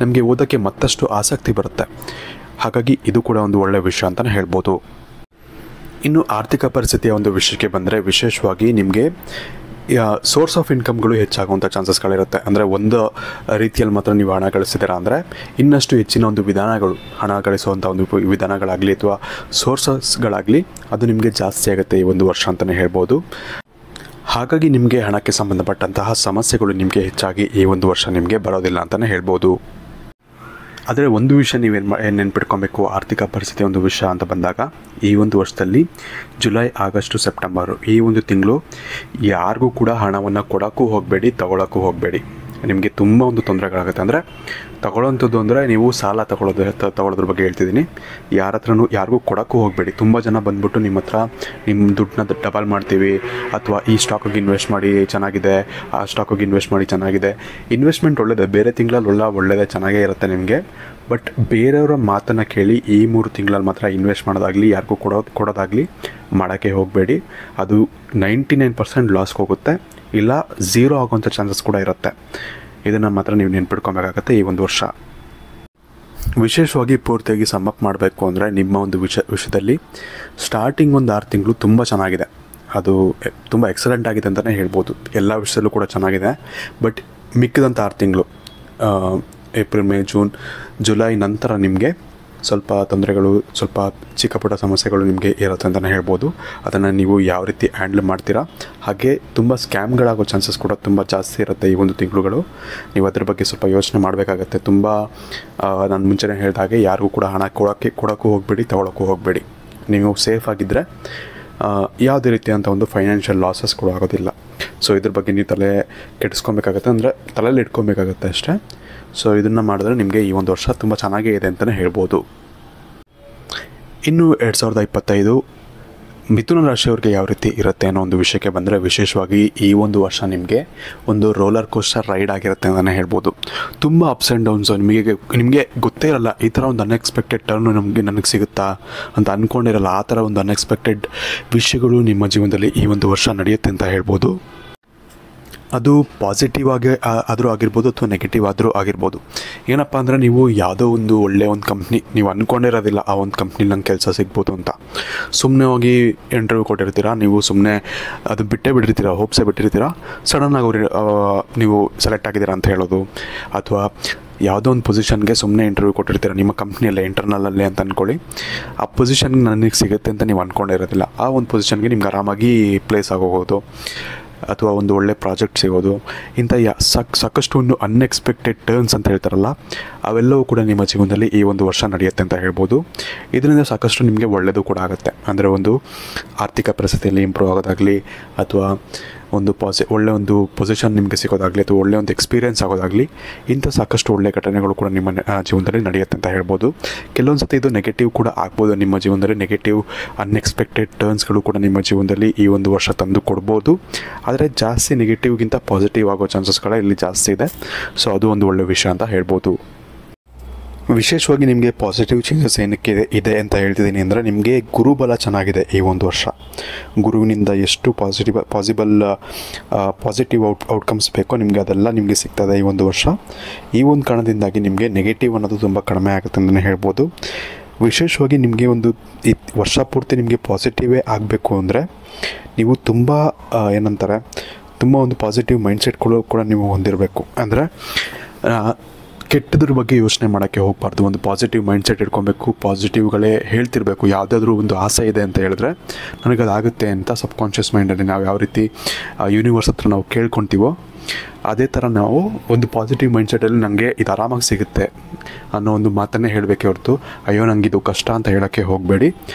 ನಮಗೆ ಓದೋಕ್ಕೆ ಮತ್ತಷ್ಟು ಆಸಕ್ತಿ ಬರುತ್ತೆ. ಹಾಗಾಗಿ ಇದು ಕೂಡ ಒಂದು ಒಳ್ಳೆಯ ವಿಷಯ ಅಂತಲೇ ಹೇಳ್ಬೋದು. ಇನ್ನು ಆರ್ಥಿಕ ಪರಿಸ್ಥಿತಿಯ ಒಂದು ವಿಷಯಕ್ಕೆ ಬಂದರೆ ವಿಶೇಷವಾಗಿ ನಿಮಗೆ ಸೋರ್ಸ್ ಆಫ್ ಇನ್ಕಮ್ಗಳು ಹೆಚ್ಚಾಗುವಂಥ ಚಾನ್ಸಸ್ಗಳಿರುತ್ತೆ. ಅಂದರೆ ಒಂದು ರೀತಿಯಲ್ಲಿ ಮಾತ್ರ ನೀವು ಹಣ ಗಳಿಸಿದ್ದೀರಾ ಅಂದರೆ ಇನ್ನಷ್ಟು ಹೆಚ್ಚಿನ ಒಂದು ವಿಧಾನಗಳು, ಹಣ ಗಳಿಸುವಂಥ ಒಂದು ವಿಧಾನಗಳಾಗಲಿ ಅಥವಾ ಸೋರ್ಸಸ್ಗಳಾಗಲಿ ಅದು ನಿಮಗೆ ಜಾಸ್ತಿ ಆಗುತ್ತೆ ಈ ಒಂದು ವರ್ಷ ಅಂತಲೇ ಹೇಳ್ಬೋದು. ಹಾಗಾಗಿ ನಿಮಗೆ ಹಣಕ್ಕೆ ಸಂಬಂಧಪಟ್ಟಂತಹ ಸಮಸ್ಯೆಗಳು ನಿಮಗೆ ಹೆಚ್ಚಾಗಿ ಈ ಒಂದು ವರ್ಷ ನಿಮಗೆ ಬರೋದಿಲ್ಲ ಅಂತಲೇ ಹೇಳ್ಬೋದು. ಆದರೆ ಒಂದು ವಿಷಯ ನೀವೇನು ನೆನ್ಪಿಟ್ಕೊಬೇಕು, ಆರ್ಥಿಕ ಪರಿಸ್ಥಿತಿ ಒಂದು ವಿಷಯ ಅಂತ ಬಂದಾಗ ಈ ಒಂದು ವರ್ಷದಲ್ಲಿ ಜುಲೈ, ಆಗಸ್ಟು, ಸೆಪ್ಟೆಂಬರು ಈ ಒಂದು ತಿಂಗಳು ಯಾರಿಗೂ ಕೂಡ ಹಣವನ್ನು ಕೊಡೋಕ್ಕೂ ಹೋಗಬೇಡಿ, ತಗೊಳ್ಳೋಕ್ಕೂ ಹೋಗಬೇಡಿ. ನಿಮಗೆ ತುಂಬ ಒಂದು ತೊಂದರೆಗಳಾಗುತ್ತೆ. ಅಂದರೆ ತಗೊಳ್ಳೋಂಥದ್ದು ಅಂದರೆ ನೀವು ಸಾಲ ತಗೊಳ್ಳೋದ್ರ ಬಗ್ಗೆ ಹೇಳ್ತಿದ್ದೀನಿ. ಯಾರ ಹತ್ರನೂ ಯಾರಿಗೂ ಕೊಡೋಕ್ಕೂ ಹೋಗಬೇಡಿ. ತುಂಬ ಜನ ಬಂದ್ಬಿಟ್ಟು ನಿಮ್ಮ ಹತ್ರ ನಿಮ್ಮ ದುಡ್ಡನ್ನ ಡಬಲ್ ಮಾಡ್ತೀವಿ, ಅಥವಾ ಈ ಸ್ಟಾಕಿಗೆ ಇನ್ವೆಸ್ಟ್ ಮಾಡಿ ಚೆನ್ನಾಗಿದೆ, ಆ ಸ್ಟಾಕಿಗೆ ಇನ್ವೆಸ್ಟ್ ಮಾಡಿ ಚೆನ್ನಾಗಿದೆ. ಇನ್ವೆಸ್ಟ್ಮೆಂಟ್ ಒಳ್ಳೆಯದೇ, ಬೇರೆ ತಿಂಗಳಲ್ಲಿ ಒಳ್ಳೆಯದೇ ಚೆನ್ನಾಗೇ ಇರುತ್ತೆ ನಿಮಗೆ. ಬಟ್ ಬೇರೆಯವರ ಮಾತನ್ನು ಕೇಳಿ ಈ 3 ತಿಂಗಳಲ್ಲಿ ಮಾತ್ರ ಇನ್ವೆಸ್ಟ್ ಮಾಡೋದಾಗಲಿ ಯಾರಿಗೂ ಕೊಡೋದಾಗಲಿ ಮಾಡೋಕ್ಕೆ ಹೋಗಬೇಡಿ. ಅದು 99% ಲಾಸ್ಗೆ ಹೋಗುತ್ತೆ, ಇಲ್ಲ 0 ಆಗುವಂಥ ಚಾನ್ಸಸ್ ಕೂಡ ಇರುತ್ತೆ. ಇದನ್ನು ಮಾತ್ರ ನೀವು ನೆನ್ಪಿಟ್ಕೊಬೇಕಾಗತ್ತೆ ಈ ಒಂದು ವರ್ಷ. ವಿಶೇಷವಾಗಿ ಪೂರ್ತಿಯಾಗಿ ಸಮ್ಮಪ್ ಮಾಡಬೇಕು ಅಂದರೆ ನಿಮ್ಮ ಒಂದು ವಿಷಯದಲ್ಲಿ ಸ್ಟಾರ್ಟಿಂಗ್ ಒಂದು 6 ತಿಂಗಳು ತುಂಬ ಚೆನ್ನಾಗಿದೆ. ಅದು ತುಂಬ ಎಕ್ಸಲೆಂಟ್ ಆಗಿದೆ ಅಂತಲೇ ಹೇಳ್ಬೋದು. ಎಲ್ಲ ವಿಷಯದಲ್ಲೂ ಕೂಡ ಚೆನ್ನಾಗಿದೆ. ಬಟ್ ಮಿಕ್ಕಿದಂಥ 6 ತಿಂಗಳು ಏಪ್ರಿಲ್, ಮೇ, ಜೂನ್, ಜುಲೈ ನಂತರ ನಿಮಗೆ ಸ್ವಲ್ಪ ತೊಂದರೆಗಳು, ಸ್ವಲ್ಪ ಚಿಕ್ಕ ಪುಟ್ಟ ಸಮಸ್ಯೆಗಳು ನಿಮಗೆ ಇರುತ್ತೆ ಅಂತಲೇ ಹೇಳ್ಬೋದು. ಅದನ್ನು ನೀವು ಯಾವ ರೀತಿ ಹ್ಯಾಂಡಲ್ ಮಾಡ್ತೀರಾ, ಹಾಗೆ ತುಂಬ ಸ್ಕ್ಯಾಮ್ಗಳಾಗೋ ಚಾನ್ಸಸ್ ಕೂಡ ತುಂಬ ಜಾಸ್ತಿ ಇರುತ್ತೆ ಈ ಒಂದು ತಿಂಗಳುಗಳು. ನೀವು ಅದ್ರ ಬಗ್ಗೆ ಸ್ವಲ್ಪ ಯೋಚನೆ ಮಾಡಬೇಕಾಗತ್ತೆ. ತುಂಬ ನಾನು ಮುಂಚೆನೇ ಹೇಳಿದ ಹಾಗೆ ಯಾರಿಗೂ ಕೂಡ ಹಣ ಕೊಡೋಕ್ಕೂ ಹೋಗಬೇಡಿ, ತಗೊಳ್ಳೋಕ್ಕೂ ಹೋಗಬೇಡಿ. ನೀವು ಸೇಫ್ ಆಗಿದ್ದರೆ ಯಾವುದೇ ರೀತಿಯಂಥ ಒಂದು ಫೈನಾನ್ಷಿಯಲ್ ಲಾಸಸ್ ಕೂಡ ಆಗೋದಿಲ್ಲ. ಸೊ ಇದ್ರ ಬಗ್ಗೆ ನೀವು ತಲೆ ಕೆಡಿಸ್ಕೊಬೇಕಾಗತ್ತೆ, ಅಂದರೆ ತಲೆಯಲ್ಲಿ ಇಟ್ಕೊಬೇಕಾಗತ್ತೆ ಅಷ್ಟೇ. ಸೊ ಇದನ್ನು ಮಾಡಿದ್ರೆ ನಿಮಗೆ ಈ ಒಂದು ವರ್ಷ ತುಂಬ ಚೆನ್ನಾಗೇ ಇದೆ ಅಂತಲೇ ಹೇಳ್ಬೋದು. ಇನ್ನು 2025 ಮಿಥುನ ರಾಶಿಯವ್ರಿಗೆ ಯಾವ ರೀತಿ ಇರುತ್ತೆ ಅನ್ನೋ ಒಂದು ವಿಷಯಕ್ಕೆ ಬಂದರೆ ವಿಶೇಷವಾಗಿ ಈ ಒಂದು ವರ್ಷ ನಿಮಗೆ ಒಂದು ರೋಲರ್ ಕೋಸ್ಟರ್ ರೈಡ್ ಆಗಿರುತ್ತೆ ಅಂತಲೇ ಹೇಳ್ಬೋದು. ತುಂಬ ಅಪ್ಸ್ ಆ್ಯಂಡ್ ಡೌನ್ಸು. ನಿಮಗೆ ಗೊತ್ತೇ ಇರಲ್ಲ ಈ ಥರ ಒಂದು ಅನ್ಎಕ್ಸ್ಪೆಕ್ಟೆಡ್ ಟರ್ನು ನನಗೆ ಸಿಗುತ್ತಾ ಅಂತ ಅಂದ್ಕೊಂಡಿರಲ್ಲ. ಆ ಥರ ಒಂದು ಅನ್ಎಕ್ಸ್ಪೆಕ್ಟೆಡ್ ವಿಷಯಗಳು ನಿಮ್ಮ ಜೀವನದಲ್ಲಿ ಈ ಒಂದು ವರ್ಷ ನಡೆಯುತ್ತೆ ಅಂತ ಹೇಳ್ಬೋದು. ಅದು ಪಾಸಿಟಿವ್ ಆದರೂ ಆಗಿರ್ಬೋದು, ಅಥವಾ ನೆಗೆಟಿವ್ ಆದರೂ ಆಗಿರ್ಬೋದು. ಏನಪ್ಪ ಅಂದರೆ ನೀವು ಯಾವುದೋ ಒಂದು ಒಳ್ಳೆಯ ಒಂದು ಕಂಪ್ನಿ, ನೀವು ಅಂದ್ಕೊಂಡಿರೋದಿಲ್ಲ ಆ ಒಂದು ಕಂಪ್ನಿ ನಂಗೆ ಕೆಲಸ ಸಿಗ್ಬೋದು ಅಂತ, ಸುಮ್ಮನೆ ಹೋಗಿ ಇಂಟರ್ವ್ಯೂ ಕೊಟ್ಟಿರ್ತೀರ, ನೀವು ಸುಮ್ಮನೆ ಅದು ಬಿಟ್ಟಿರ್ತೀರ, ಹೋಪ್ಸೇ ಬಿಟ್ಟಿರ್ತೀರ. ಸಡನ್ನಾಗಿ ನೀವು ಸೆಲೆಕ್ಟ್ ಆಗಿದ್ದೀರಾ ಅಂತ ಹೇಳೋದು, ಅಥವಾ ಯಾವುದೋ ಒಂದು ಪೊಸಿಷನ್ಗೆ ಸುಮ್ಮನೆ ಇಂಟರ್ವ್ಯೂ ಕೊಟ್ಟಿರ್ತೀರ ನಿಮ್ಮ ಕಂಪ್ನಿಯಲ್ಲೇ, ಇಂಟರ್ನಲ್ಲೇ ಅಂತ ಅಂದ್ಕೊಳ್ಳಿ. ಆ ಪೊಸಿಷನ್ಗೆ ನನಗೆ ಸಿಗುತ್ತೆ ಅಂತ ನೀವು ಅಂದ್ಕೊಂಡಿರೋದಿಲ್ಲ. ಆ ಒಂದು ಪೊಸಿಷನ್ಗೆ ನಿಮ್ಗೆ ಆರಾಮಾಗಿ ಪ್ಲೇಸ್ ಆಗೋಗೋದು, ಅಥವಾ ಒಂದು ಒಳ್ಳೆ ಪ್ರಾಜೆಕ್ಟ್ ಸಿಗೋದು, ಇಂಥ ಸಾಕಷ್ಟು ಒಂದು ಅನ್ಎಕ್ಸ್ಪೆಕ್ಟೆಡ್ ಟರ್ನ್ಸ್ ಅಂತ ಹೇಳ್ತಾರಲ್ಲ, ಅವೆಲ್ಲವೂ ಕೂಡ ನಿಮ್ಮ ಜೀವನದಲ್ಲಿ ಈ ಒಂದು ವರ್ಷ ನಡೆಯುತ್ತೆ ಅಂತ ಹೇಳ್ಬೋದು. ಇದರಿಂದ ಸಾಕಷ್ಟು ನಿಮಗೆ ಒಳ್ಳೆಯದು ಕೂಡ ಆಗುತ್ತೆ. ಅಂದರೆ ಒಂದು ಆರ್ಥಿಕ ಪರಿಸ್ಥಿತಿಯಲ್ಲಿ ಇಂಪ್ರೂವ್ ಆಗೋದಾಗಲಿ, ಅಥವಾ ಒಂದು ಒಳ್ಳೆಯ ಒಂದು ಪೊಸಿಷನ್ ನಿಮಗೆ ಸಿಗೋದಾಗಲಿ, ಅಥವಾ ಒಳ್ಳೆಯ ಒಂದು ಎಕ್ಸ್ಪೀರಿಯೆನ್ಸ್ ಆಗೋದಾಗಲಿ, ಇಂಥ ಸಾಕಷ್ಟು ಒಳ್ಳೆಯ ಘಟನೆಗಳು ಕೂಡ ನಿಮ್ಮ ಜೀವನದಲ್ಲಿ ನಡೆಯುತ್ತೆ ಅಂತ ಹೇಳ್ಬೋದು. ಕೆಲವೊಂದು ಸತಿ ಇದು ನೆಗೆಟಿವ್ ಕೂಡ ಆಗ್ಬೋದು ನಿಮ್ಮ ಜೀವನದಲ್ಲಿ. ನೆಗೆಟಿವ್ ಅನ್ಎಕ್ಸ್ಪೆಕ್ಟೆಡ್ ಟರ್ನ್ಸ್ಗಳು ಕೂಡ ನಿಮ್ಮ ಜೀವನದಲ್ಲಿ ಈ ಒಂದು ವರ್ಷ ತಂದು ಕೊಡ್ಬೋದು. ಆದರೆ ಜಾಸ್ತಿ ನೆಗೆಟಿವ್ಗಿಂತ ಪಾಸಿಟಿವ್ ಆಗೋ ಚಾನ್ಸಸ್ಗಳ ಇಲ್ಲಿ ಜಾಸ್ತಿ ಇದೆ. ಸೊ ಅದು ಒಂದು ಒಳ್ಳೆಯ ವಿಷಯ ಅಂತ ಹೇಳ್ಬೋದು. ವಿಶೇಷವಾಗಿ ನಿಮಗೆ ಪಾಸಿಟಿವ್ ಚೇಂಜಸ್ ಏನಕ್ಕೆ ಇದೆ ಅಂತ ಹೇಳ್ತಿದ್ದೀನಿ ಅಂದರೆ, ನಿಮಗೆ ಗುರುಬಲ ಚೆನ್ನಾಗಿದೆ ಈ ಒಂದು ವರ್ಷ. ಗುರುವಿನಿಂದ ಎಷ್ಟು ಪಾಸಿಟಿವ್ ಔಟ್ಕಮ್ಸ್ ಬೇಕೋ ನಿಮಗೆ ಅದೆಲ್ಲ ನಿಮಗೆ ಸಿಗ್ತದೆ ಈ ಒಂದು ವರ್ಷ. ಈ ಒಂದು ಕಾರಣದಿಂದಾಗಿ ನಿಮಗೆ ನೆಗೆಟಿವ್ ಅನ್ನೋದು ತುಂಬ ಕಡಿಮೆ ಆಗುತ್ತೆ ಅಂತಲೇ ಹೇಳ್ಬೋದು. ವಿಶೇಷವಾಗಿ ನಿಮಗೆ ಒಂದು ಈ ವರ್ಷ ಪೂರ್ತಿ ನಿಮಗೆ ಪಾಸಿಟಿವೇ ಆಗಬೇಕು ಅಂದರೆ ನೀವು ತುಂಬ ಏನಂತಾರೆ, ತುಂಬ ಒಂದು ಪಾಸಿಟಿವ್ ಮೈಂಡ್ಸೆಟ್ಗಳು ಕೂಡ ನೀವು ಹೊಂದಿರಬೇಕು. ಅಂದರೆ ಕೆಟ್ಟದ್ರ ಬಗ್ಗೆ ಯೋಚನೆ ಮಾಡೋಕ್ಕೆ ಹೋಗಬಾರ್ದು. ಒಂದು ಪಾಸಿಟಿವ್ ಮೈಂಡ್ಸೆಟ್ ಇಟ್ಕೊಬೇಕು, ಪಾಸಿಟಿವ್ಗಳೇ ಹೇಳ್ತಿರ್ಬೇಕು. ಯಾವುದಾದ್ರೂ ಒಂದು ಆಸೆ ಇದೆ ಅಂತ ಹೇಳಿದ್ರೆ ನನಗದಾಗುತ್ತೆ ಅಂತ ಸಬ್ಕಾನ್ಷಿಯಸ್ ಮೈಂಡಲ್ಲಿ ನಾವು ಯಾವ ರೀತಿ ಯೂನಿವರ್ಸ್ ಹತ್ರ ನಾವು ಕೇಳ್ಕೊತೀವೋ ಅದೇ ಥರ ನಾವು ಒಂದು ಪಾಸಿಟಿವ್ ಮೈಂಡ್ಸೆಟಲ್ಲಿ ನನಗೆ ಇದು ಆರಾಮಾಗಿ ಸಿಗುತ್ತೆ ಅನ್ನೋ ಒಂದು ಮಾತನ್ನೇ ಹೇಳಬೇಕೆ ಹೊರತು ಅಯ್ಯೋ ನನಗೆ ಇದು ಕಷ್ಟ ಅಂತ ಹೇಳೋಕ್ಕೆ ಹೋಗಬೇಡಿ.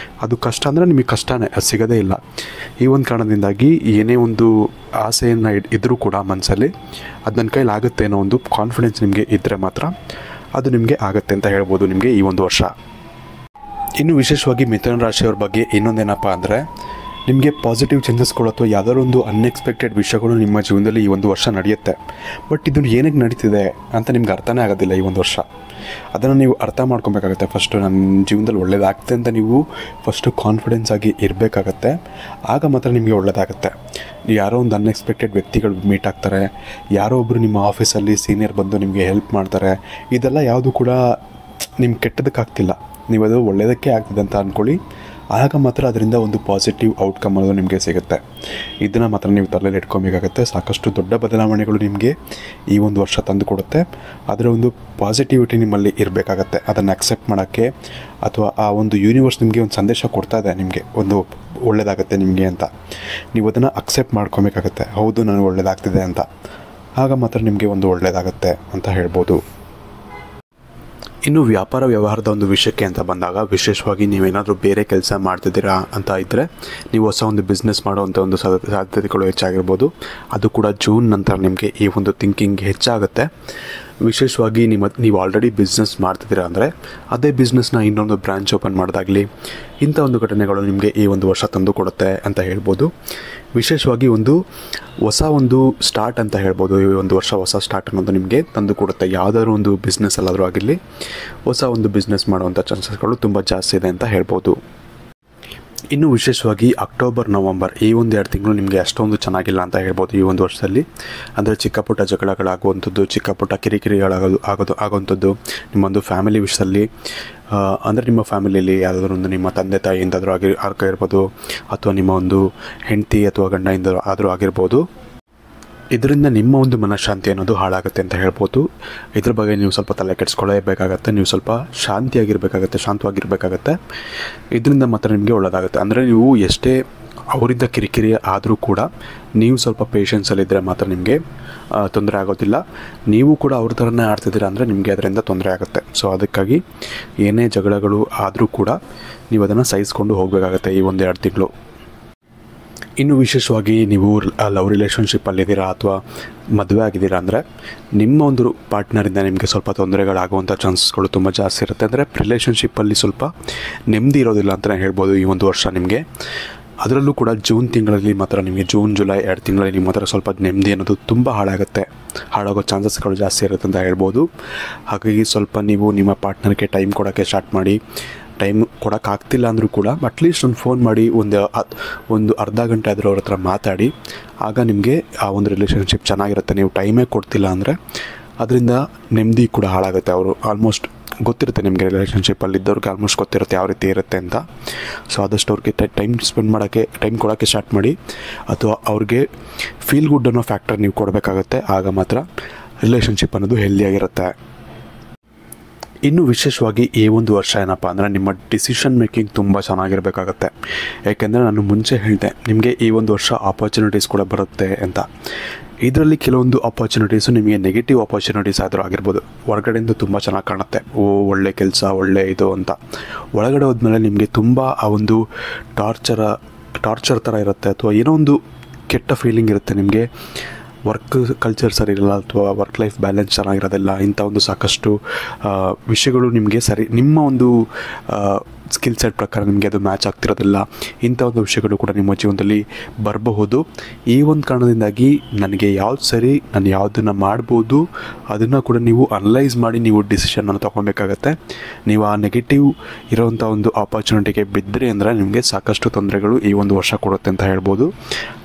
ಅದು ಕಷ್ಟ ಅಂದರೆ ನಿಮಗೆ ಕಷ್ಟನೇ, ಅದು ಸಿಗೋದೇ ಇಲ್ಲ. ಈ ಒಂದು ಕಾರಣದಿಂದಾಗಿ ಏನೇ ಒಂದು ಆಸೆಯನ್ನು ಇದ್ದರೂ ಕೂಡ ಮನಸ್ಸಲ್ಲಿ ಅದು ನನ್ನ ಕೈಲಿ ಆಗುತ್ತೆ ಅನ್ನೋ ಒಂದು ಕಾನ್ಫಿಡೆನ್ಸ್ ನಿಮಗೆ ಇದ್ದರೆ ಮಾತ್ರ ಅದು ನಿಮಗೆ ಆಗುತ್ತೆ ಅಂತ ಹೇಳ್ಬೋದು ನಿಮಗೆ ಈ ಒಂದು ವರ್ಷ. ಇನ್ನು ವಿಶೇಷವಾಗಿ ಮಿಥುನ ರಾಶಿಯವ್ರ ಬಗ್ಗೆ ಇನ್ನೊಂದೇನಪ್ಪ ಅಂದರೆ, ನಿಮಗೆ ಪಾಸಿಟಿವ್ ಚೇಂಜಸ್ಗಳು ಅಥವಾ ಯಾವುದಾದ್ರು ಒಂದು ಅನ್ಎಕ್ಸ್ಪೆಕ್ಟೆಡ್ ವಿಷಯಗಳು ನಿಮ್ಮ ಜೀವನದಲ್ಲಿ ಈ ಒಂದು ವರ್ಷ ನಡೆಯುತ್ತೆ. ಬಟ್ ಇದು ಏನಕ್ಕೆ ನಡೀತಿದೆ ಅಂತ ನಿಮ್ಗೆ ಅರ್ಥನೇ ಆಗೋದಿಲ್ಲ ಈ ಒಂದು ವರ್ಷ. ಅದನ್ನು ನೀವು ಅರ್ಥ ಮಾಡ್ಕೊಬೇಕಾಗತ್ತೆ. ಫಸ್ಟು ನನ್ನ ಜೀವನದಲ್ಲಿ ಒಳ್ಳೇದಾಗುತ್ತೆ ಅಂತ ನೀವು ಫಸ್ಟು ಕಾನ್ಫಿಡೆನ್ಸ್ ಆಗಿ ಇರಬೇಕಾಗತ್ತೆ. ಆಗ ಮಾತ್ರ ನಿಮಗೆ ಒಳ್ಳೆಯದಾಗುತ್ತೆ. ಯಾರೋ ಒಂದು ಅನ್ಎಕ್ಸ್ಪೆಕ್ಟೆಡ್ ವ್ಯಕ್ತಿಗಳು ಮೀಟ್ ಆಗ್ತಾರೆ, ಯಾರೋ ಒಬ್ಬರು ನಿಮ್ಮ ಆಫೀಸಲ್ಲಿ ಸೀನಿಯರ್ ಬಂದು ನಿಮಗೆ ಹೆಲ್ಪ್ ಮಾಡ್ತಾರೆ. ಇದೆಲ್ಲ ಯಾವುದು ಕೂಡ ನಿಮ್ಗೆ ಕೆಟ್ಟದಕ್ಕಾಗ್ತಿಲ್ಲ, ನೀವು ಅದು ಒಳ್ಳೆಯದಕ್ಕೆ ಆಗ್ತಿದೆ ಅಂತ ಅಂದ್ಕೊಳ್ಳಿ. ಆಗ ಮಾತ್ರ ಅದರಿಂದ ಒಂದು ಪಾಸಿಟಿವ್ ಔಟ್ಕಮ್ ಅನ್ನೋದು ನಿಮಗೆ ಸಿಗುತ್ತೆ. ಇದನ್ನು ಮಾತ್ರ ನೀವು ತಲೆಯಲ್ಲಿ ಇಟ್ಕೊಬೇಕಾಗತ್ತೆ. ಸಾಕಷ್ಟು ದೊಡ್ಡ ಬದಲಾವಣೆಗಳು ನಿಮಗೆ ಈ ಒಂದು ವರ್ಷ ತಂದು ಕೊಡುತ್ತೆ. ಅದರ ಒಂದು ಪಾಸಿಟಿವಿಟಿ ನಿಮ್ಮಲ್ಲಿ ಇರಬೇಕಾಗತ್ತೆ. ಅದನ್ನು ಅಕ್ಸೆಪ್ಟ್ ಮಾಡೋಕ್ಕೆ ಅಥವಾ ಆ ಒಂದು ಯೂನಿವರ್ಸ್ ನಿಮಗೆ ಒಂದು ಸಂದೇಶ ಕೊಡ್ತಾ ಇದೆ, ನಿಮಗೆ ಒಂದು ಒಳ್ಳೆಯದಾಗುತ್ತೆ ನಿಮಗೆ ಅಂತ. ನೀವು ಅದನ್ನು ಅಕ್ಸೆಪ್ಟ್ ಮಾಡ್ಕೊಬೇಕಾಗತ್ತೆ. ಹೌದು, ನನಗೆ ಒಳ್ಳೆಯದಾಗ್ತಿದೆ ಅಂತ. ಆಗ ಮಾತ್ರ ನಿಮಗೆ ಒಂದು ಒಳ್ಳೆಯದಾಗುತ್ತೆ ಅಂತ ಹೇಳ್ಬೋದು. ಇನ್ನು ವ್ಯಾಪಾರ ವ್ಯವಹಾರದ ಒಂದು ವಿಷಯಕ್ಕೆ ಅಂತ ಬಂದಾಗ, ವಿಶೇಷವಾಗಿ ನೀವೇನಾದರೂ ಬೇರೆ ಕೆಲಸ ಮಾಡ್ತಿದ್ದೀರಾ ಅಂತ ಇದ್ದರೆ ನೀವು ಹೊಸ ಒಂದು ಬಿಸ್ನೆಸ್ ಮಾಡೋವಂಥ ಒಂದು ಸಾಧ್ಯತೆಗಳು ಹೆಚ್ಚಾಗಿರ್ಬೋದು. ಅದು ಕೂಡ ಜೂನ್ ನಂತರ ನಿಮಗೆ ಈ ಒಂದು ಥಿಂಕಿಂಗ್ ಹೆಚ್ಚಾಗುತ್ತೆ. ವಿಶೇಷವಾಗಿ ನೀವು ಆಲ್ರೆಡಿ ಬಿಸ್ನೆಸ್ ಮಾಡ್ತಿದ್ದೀರಾ ಅಂದರೆ ಅದೇ ಬಿಸ್ನೆಸ್ನ ಇನ್ನೊಂದು ಬ್ರಾಂಚ್ ಓಪನ್ ಮಾಡೋದಾಗಲಿ, ಇಂಥ ಒಂದು ಘಟನೆಗಳು ನಿಮಗೆ ಈ ಒಂದು ವರ್ಷ ತಂದು ಕೊಡುತ್ತೆ ಅಂತ ಹೇಳ್ಬೋದು. ವಿಶೇಷವಾಗಿ ಒಂದು ಹೊಸ ಒಂದು ಸ್ಟಾರ್ಟ್ ಅಂತ ಹೇಳ್ಬೋದು. ಈ ಒಂದು ವರ್ಷ ಹೊಸ ಸ್ಟಾರ್ಟ್ ಅನ್ನೋದು ನಿಮಗೆ ತಂದು ಕೊಡುತ್ತೆ. ಯಾವುದಾದ್ರೂ ಒಂದು ಬಿಸ್ನೆಸ್ ಅಲ್ಲಾದರೂ ಆಗಿರಲಿ, ಹೊಸ ಒಂದು ಬಿಸ್ನೆಸ್ ಮಾಡುವಂಥ ಚಾನ್ಸಸ್ಗಳು ತುಂಬ ಜಾಸ್ತಿ ಇದೆ ಅಂತ ಹೇಳ್ಬೋದು. ಇನ್ನು ವಿಶೇಷವಾಗಿ ಅಕ್ಟೋಬರ್, ನವಂಬರ್ ಈ ಒಂದು 2 ತಿಂಗಳು ನಿಮಗೆ ಅಷ್ಟೊಂದು ಚೆನ್ನಾಗಿಲ್ಲ ಅಂತ ಹೇಳ್ಬೋದು ಈ ಒಂದು ವರ್ಷದಲ್ಲಿ. ಅಂದರೆ ಚಿಕ್ಕ ಪುಟ್ಟ ಜಗಳಗಳಾಗುವಂಥದ್ದು, ಚಿಕ್ಕ ಪುಟ್ಟ ಆಗುವಂಥದ್ದು ನಿಮ್ಮೊಂದು ಫ್ಯಾಮಿಲಿ ವಿಷಯದಲ್ಲಿ. ಅಂದರೆ ನಿಮ್ಮ ಫ್ಯಾಮಿಲಿಯಲ್ಲಿ ಯಾವುದಾದ್ರೂ ಒಂದು ನಿಮ್ಮ ತಂದೆ ತಾಯಿಯಿಂದಾದರೂ ಆಗಿರ್ಬೋದು, ಅಥವಾ ನಿಮ್ಮ ಒಂದು ಹೆಂಡತಿ ಅಥವಾ ಗಂಡದಿಂದ ಆದರೂ ಆಗಿರ್ಬೋದು. ಇದರಿಂದ ನಿಮ್ಮ ಒಂದು ಮನಃಶಾಂತಿ ಅನ್ನೋದು ಹಾಳಾಗುತ್ತೆ ಅಂತ ಹೇಳ್ಬೋದು. ಇದ್ರ ಬಗ್ಗೆ ನೀವು ಸ್ವಲ್ಪ ತಲೆ ಕೆಡಿಸ್ಕೊಳ್ಳೇಬೇಕಾಗತ್ತೆ. ನೀವು ಸ್ವಲ್ಪ ಶಾಂತವಾಗಿರಬೇಕಾಗತ್ತೆ. ಇದರಿಂದ ಮಾತ್ರ ನಿಮಗೆ ಒಳ್ಳೆಯದಾಗುತ್ತೆ. ಅಂದರೆ ನೀವು ಎಷ್ಟೇ ಅವರಿಂದ ಕಿರಿಕಿರಿ ಆದರೂ ಕೂಡ ನೀವು ಸ್ವಲ್ಪ ಪೇಷನ್ಸಲ್ಲಿದ್ದರೆ ಮಾತ್ರ ನಿಮಗೆ ತೊಂದರೆ ಆಗೋದಿಲ್ಲ. ನೀವು ಕೂಡ ಅವ್ರ ಥರನೇ ಆಡ್ತಿದ್ದೀರಾ ಅಂದರೆ ನಿಮಗೆ ಅದರಿಂದ ತೊಂದರೆ ಆಗುತ್ತೆ. ಸೊ ಅದಕ್ಕಾಗಿ ಏನೇ ಜಗಳಗಳು ಆದರೂ ಕೂಡ ನೀವು ಅದನ್ನು ಸಹಿಸ್ಕೊಂಡು ಹೋಗಬೇಕಾಗತ್ತೆ ಈ ಒಂದು 2 ತಿಂಗಳು. ಇನ್ನು ವಿಶೇಷವಾಗಿ ನೀವು ಲವ್ ರಿಲೇಷನ್ಶಿಪ್ಪಲ್ಲಿದ್ದೀರಾ ಅಥವಾ ಮದುವೆ ಆಗಿದ್ದೀರಾ ಅಂದರೆ ನಿಮ್ಮ ಒಂದು ಪಾರ್ಟ್ನರಿಂದ ನಿಮಗೆ ಸ್ವಲ್ಪ ತೊಂದರೆಗಳಾಗುವಂಥ ಚಾನ್ಸಸ್ಗಳು ತುಂಬ ಜಾಸ್ತಿ ಇರುತ್ತೆ. ಅಂದರೆ ರಿಲೇಷನ್ಶಿಪ್ಪಲ್ಲಿ ಸ್ವಲ್ಪ ನೆಮ್ಮದಿ ಇರೋದಿಲ್ಲ ಅಂತಲೇ ಹೇಳ್ಬೋದು ಈ ಒಂದು ವರ್ಷ ನಿಮಗೆ. ಅದರಲ್ಲೂ ಕೂಡ ಜೂನ್ ತಿಂಗಳಲ್ಲಿ ಮಾತ್ರ ನಿಮಗೆ, ಜೂನ್ ಜುಲೈ 2 ತಿಂಗಳಲ್ಲಿ ನಿಮ್ಮ ಮಾತ್ರ ಸ್ವಲ್ಪ ನೆಮ್ಮದಿ ಅನ್ನೋದು ತುಂಬ ಹಾಳಾಗೋ ಚಾನ್ಸಸ್ಗಳು ಜಾಸ್ತಿ ಇರುತ್ತೆ ಅಂತ ಹೇಳ್ಬೋದು. ಹಾಗಾಗಿ ಸ್ವಲ್ಪ ನೀವು ನಿಮ್ಮ ಪಾರ್ಟ್ನರ್ಗೆ ಟೈಮ್ ಕೊಡೋಕ್ಕೆ ಸ್ಟಾರ್ಟ್ ಮಾಡಿ. ಟೈಮ್ ಕೊಡೋಕ್ಕಾಗ್ತಿಲ್ಲ ಅಂದರೂ ಕೂಡ ಅಟ್ಲೀಸ್ಟ್ ಒಂದು ಫೋನ್ ಮಾಡಿ ಒಂದು ಅರ್ಧ ಗಂಟೆ ಆದರೂ ಅವ್ರ ಹತ್ರ ಮಾತಾಡಿ. ಆಗ ನಿಮಗೆ ಆ ಒಂದು ರಿಲೇಷನ್ಶಿಪ್ ಚೆನ್ನಾಗಿರುತ್ತೆ. ನೀವು ಟೈಮೇ ಕೊಡ್ತಿಲ್ಲ ಅಂದರೆ ಅದರಿಂದ ನೆಮ್ಮದಿ ಕೂಡ ಹಾಳಾಗುತ್ತೆ. ಅವರು ಆಲ್ಮೋಸ್ಟ್ ಗೊತ್ತಿರುತ್ತೆ ನಿಮಗೆ, ರಿಲೇಷನ್ಶಿಪ್ಪಲ್ಲಿದ್ದವ್ರಿಗೆ ಆಲ್ಮೋಸ್ಟ್ ಗೊತ್ತಿರುತ್ತೆ ಯಾವ ರೀತಿ ಇರುತ್ತೆ ಅಂತ. ಸೊ ಆದಷ್ಟು ಅವ್ರಿಗೆ ಟೈಮ್ ಕೊಡೋಕ್ಕೆ ಸ್ಟಾರ್ಟ್ ಮಾಡಿ. ಅಥವಾ ಅವ್ರಿಗೆ ಫೀಲ್ ಗುಡ್ ಅನ್ನೋ ಫ್ಯಾಕ್ಟರ್ ನೀವು ಕೊಡಬೇಕಾಗತ್ತೆ. ಆಗ ಮಾತ್ರ ರಿಲೇಷನ್ಶಿಪ್ ಅನ್ನೋದು ಹೆಲ್ದಿಯಾಗಿರುತ್ತೆ. ಇನ್ನು ವಿಶೇಷವಾಗಿ ಈ ಒಂದು ವರ್ಷ ಏನಪ್ಪ ಅಂದರೆ ನಿಮ್ಮ ಡಿಸಿಷನ್ ಮೇಕಿಂಗ್ ತುಂಬ ಚೆನ್ನಾಗಿರಬೇಕಾಗತ್ತೆ. ಯಾಕೆಂದರೆ ನಾನು ಮುಂಚೆ ಹೇಳಿದೆ ನಿಮಗೆ ಈ ಒಂದು ವರ್ಷ ಆಪರ್ಚುನಿಟೀಸ್ ಕೂಡ ಬರುತ್ತೆ ಅಂತ. ಇದರಲ್ಲಿ ಕೆಲವೊಂದು ಆಪರ್ಚುನಿಟೀಸು ನಿಮಗೆ ನೆಗೆಟಿವ್ ಆಪರ್ಚುನಿಟೀಸ್ ಆದರೂ ಆಗಿರ್ಬೋದು. ಹೊರಗಡೆಯಿಂದ ತುಂಬ ಚೆನ್ನಾಗಿ ಕಾಣುತ್ತೆ, ಒಳ್ಳೆ ಕೆಲಸ, ಒಳ್ಳೆ ಇದು ಅಂತ. ಒಳಗಡೆ ಹೋದ್ಮೇಲೆ ನಿಮಗೆ ತುಂಬ ಆ ಒಂದು ಟಾರ್ಚರ್ ಥರ ಇರುತ್ತೆ, ಅಥವಾ ಏನೋ ಒಂದು ಕೆಟ್ಟ ಫೀಲಿಂಗ್ ಇರುತ್ತೆ ನಿಮಗೆ. ವರ್ಕ್ ಕಲ್ಚರ್ ಸರಿ ಇರಲ್ಲ, ಅಥವಾ ವರ್ಕ್ ಲೈಫ್ ಬ್ಯಾಲೆನ್ಸ್ ಚೆನ್ನಾಗಿರೋದಿಲ್ಲ. ಇಂಥ ಒಂದು ಸಾಕಷ್ಟು ವಿಷಯಗಳು ನಿಮಗೆ ನಿಮ್ಮ ಒಂದು ಸ್ಕಿಲ್ ಸೆಟ್ ಪ್ರಕಾರ ನಿಮಗೆ ಅದು ಮ್ಯಾಚ್ ಆಗ್ತಿರೋದಿಲ್ಲ. ಇಂಥ ಒಂದು ವಿಷಯಗಳು ಕೂಡ ನಿಮ್ಮ ಜೀವನದಲ್ಲಿ ಬರಬಹುದು. ಈ ಒಂದು ಕಾರಣದಿಂದಾಗಿ ನನಗೆ ಯಾವ್ದು ಸರಿ, ನಾನು ಯಾವುದನ್ನು ಮಾಡ್ಬೋದು ಅದನ್ನು ಕೂಡ ನೀವು ಅನಲೈಸ್ ಮಾಡಿ ನೀವು ಡಿಸಿಷನನ್ನು ತೊಗೊಬೇಕಾಗತ್ತೆ. ನೀವು ಆ ನೆಗೆಟಿವ್ ಇರೋವಂಥ ಒಂದು ಆಪರ್ಚುನಿಟಿಗೆ ಬಿದ್ದರೆ ಅಂದರೆ ನಿಮಗೆ ಸಾಕಷ್ಟು ತೊಂದರೆಗಳು ಈ ಒಂದು ವರ್ಷ ಕೊಡುತ್ತೆ ಅಂತ ಹೇಳ್ಬೋದು.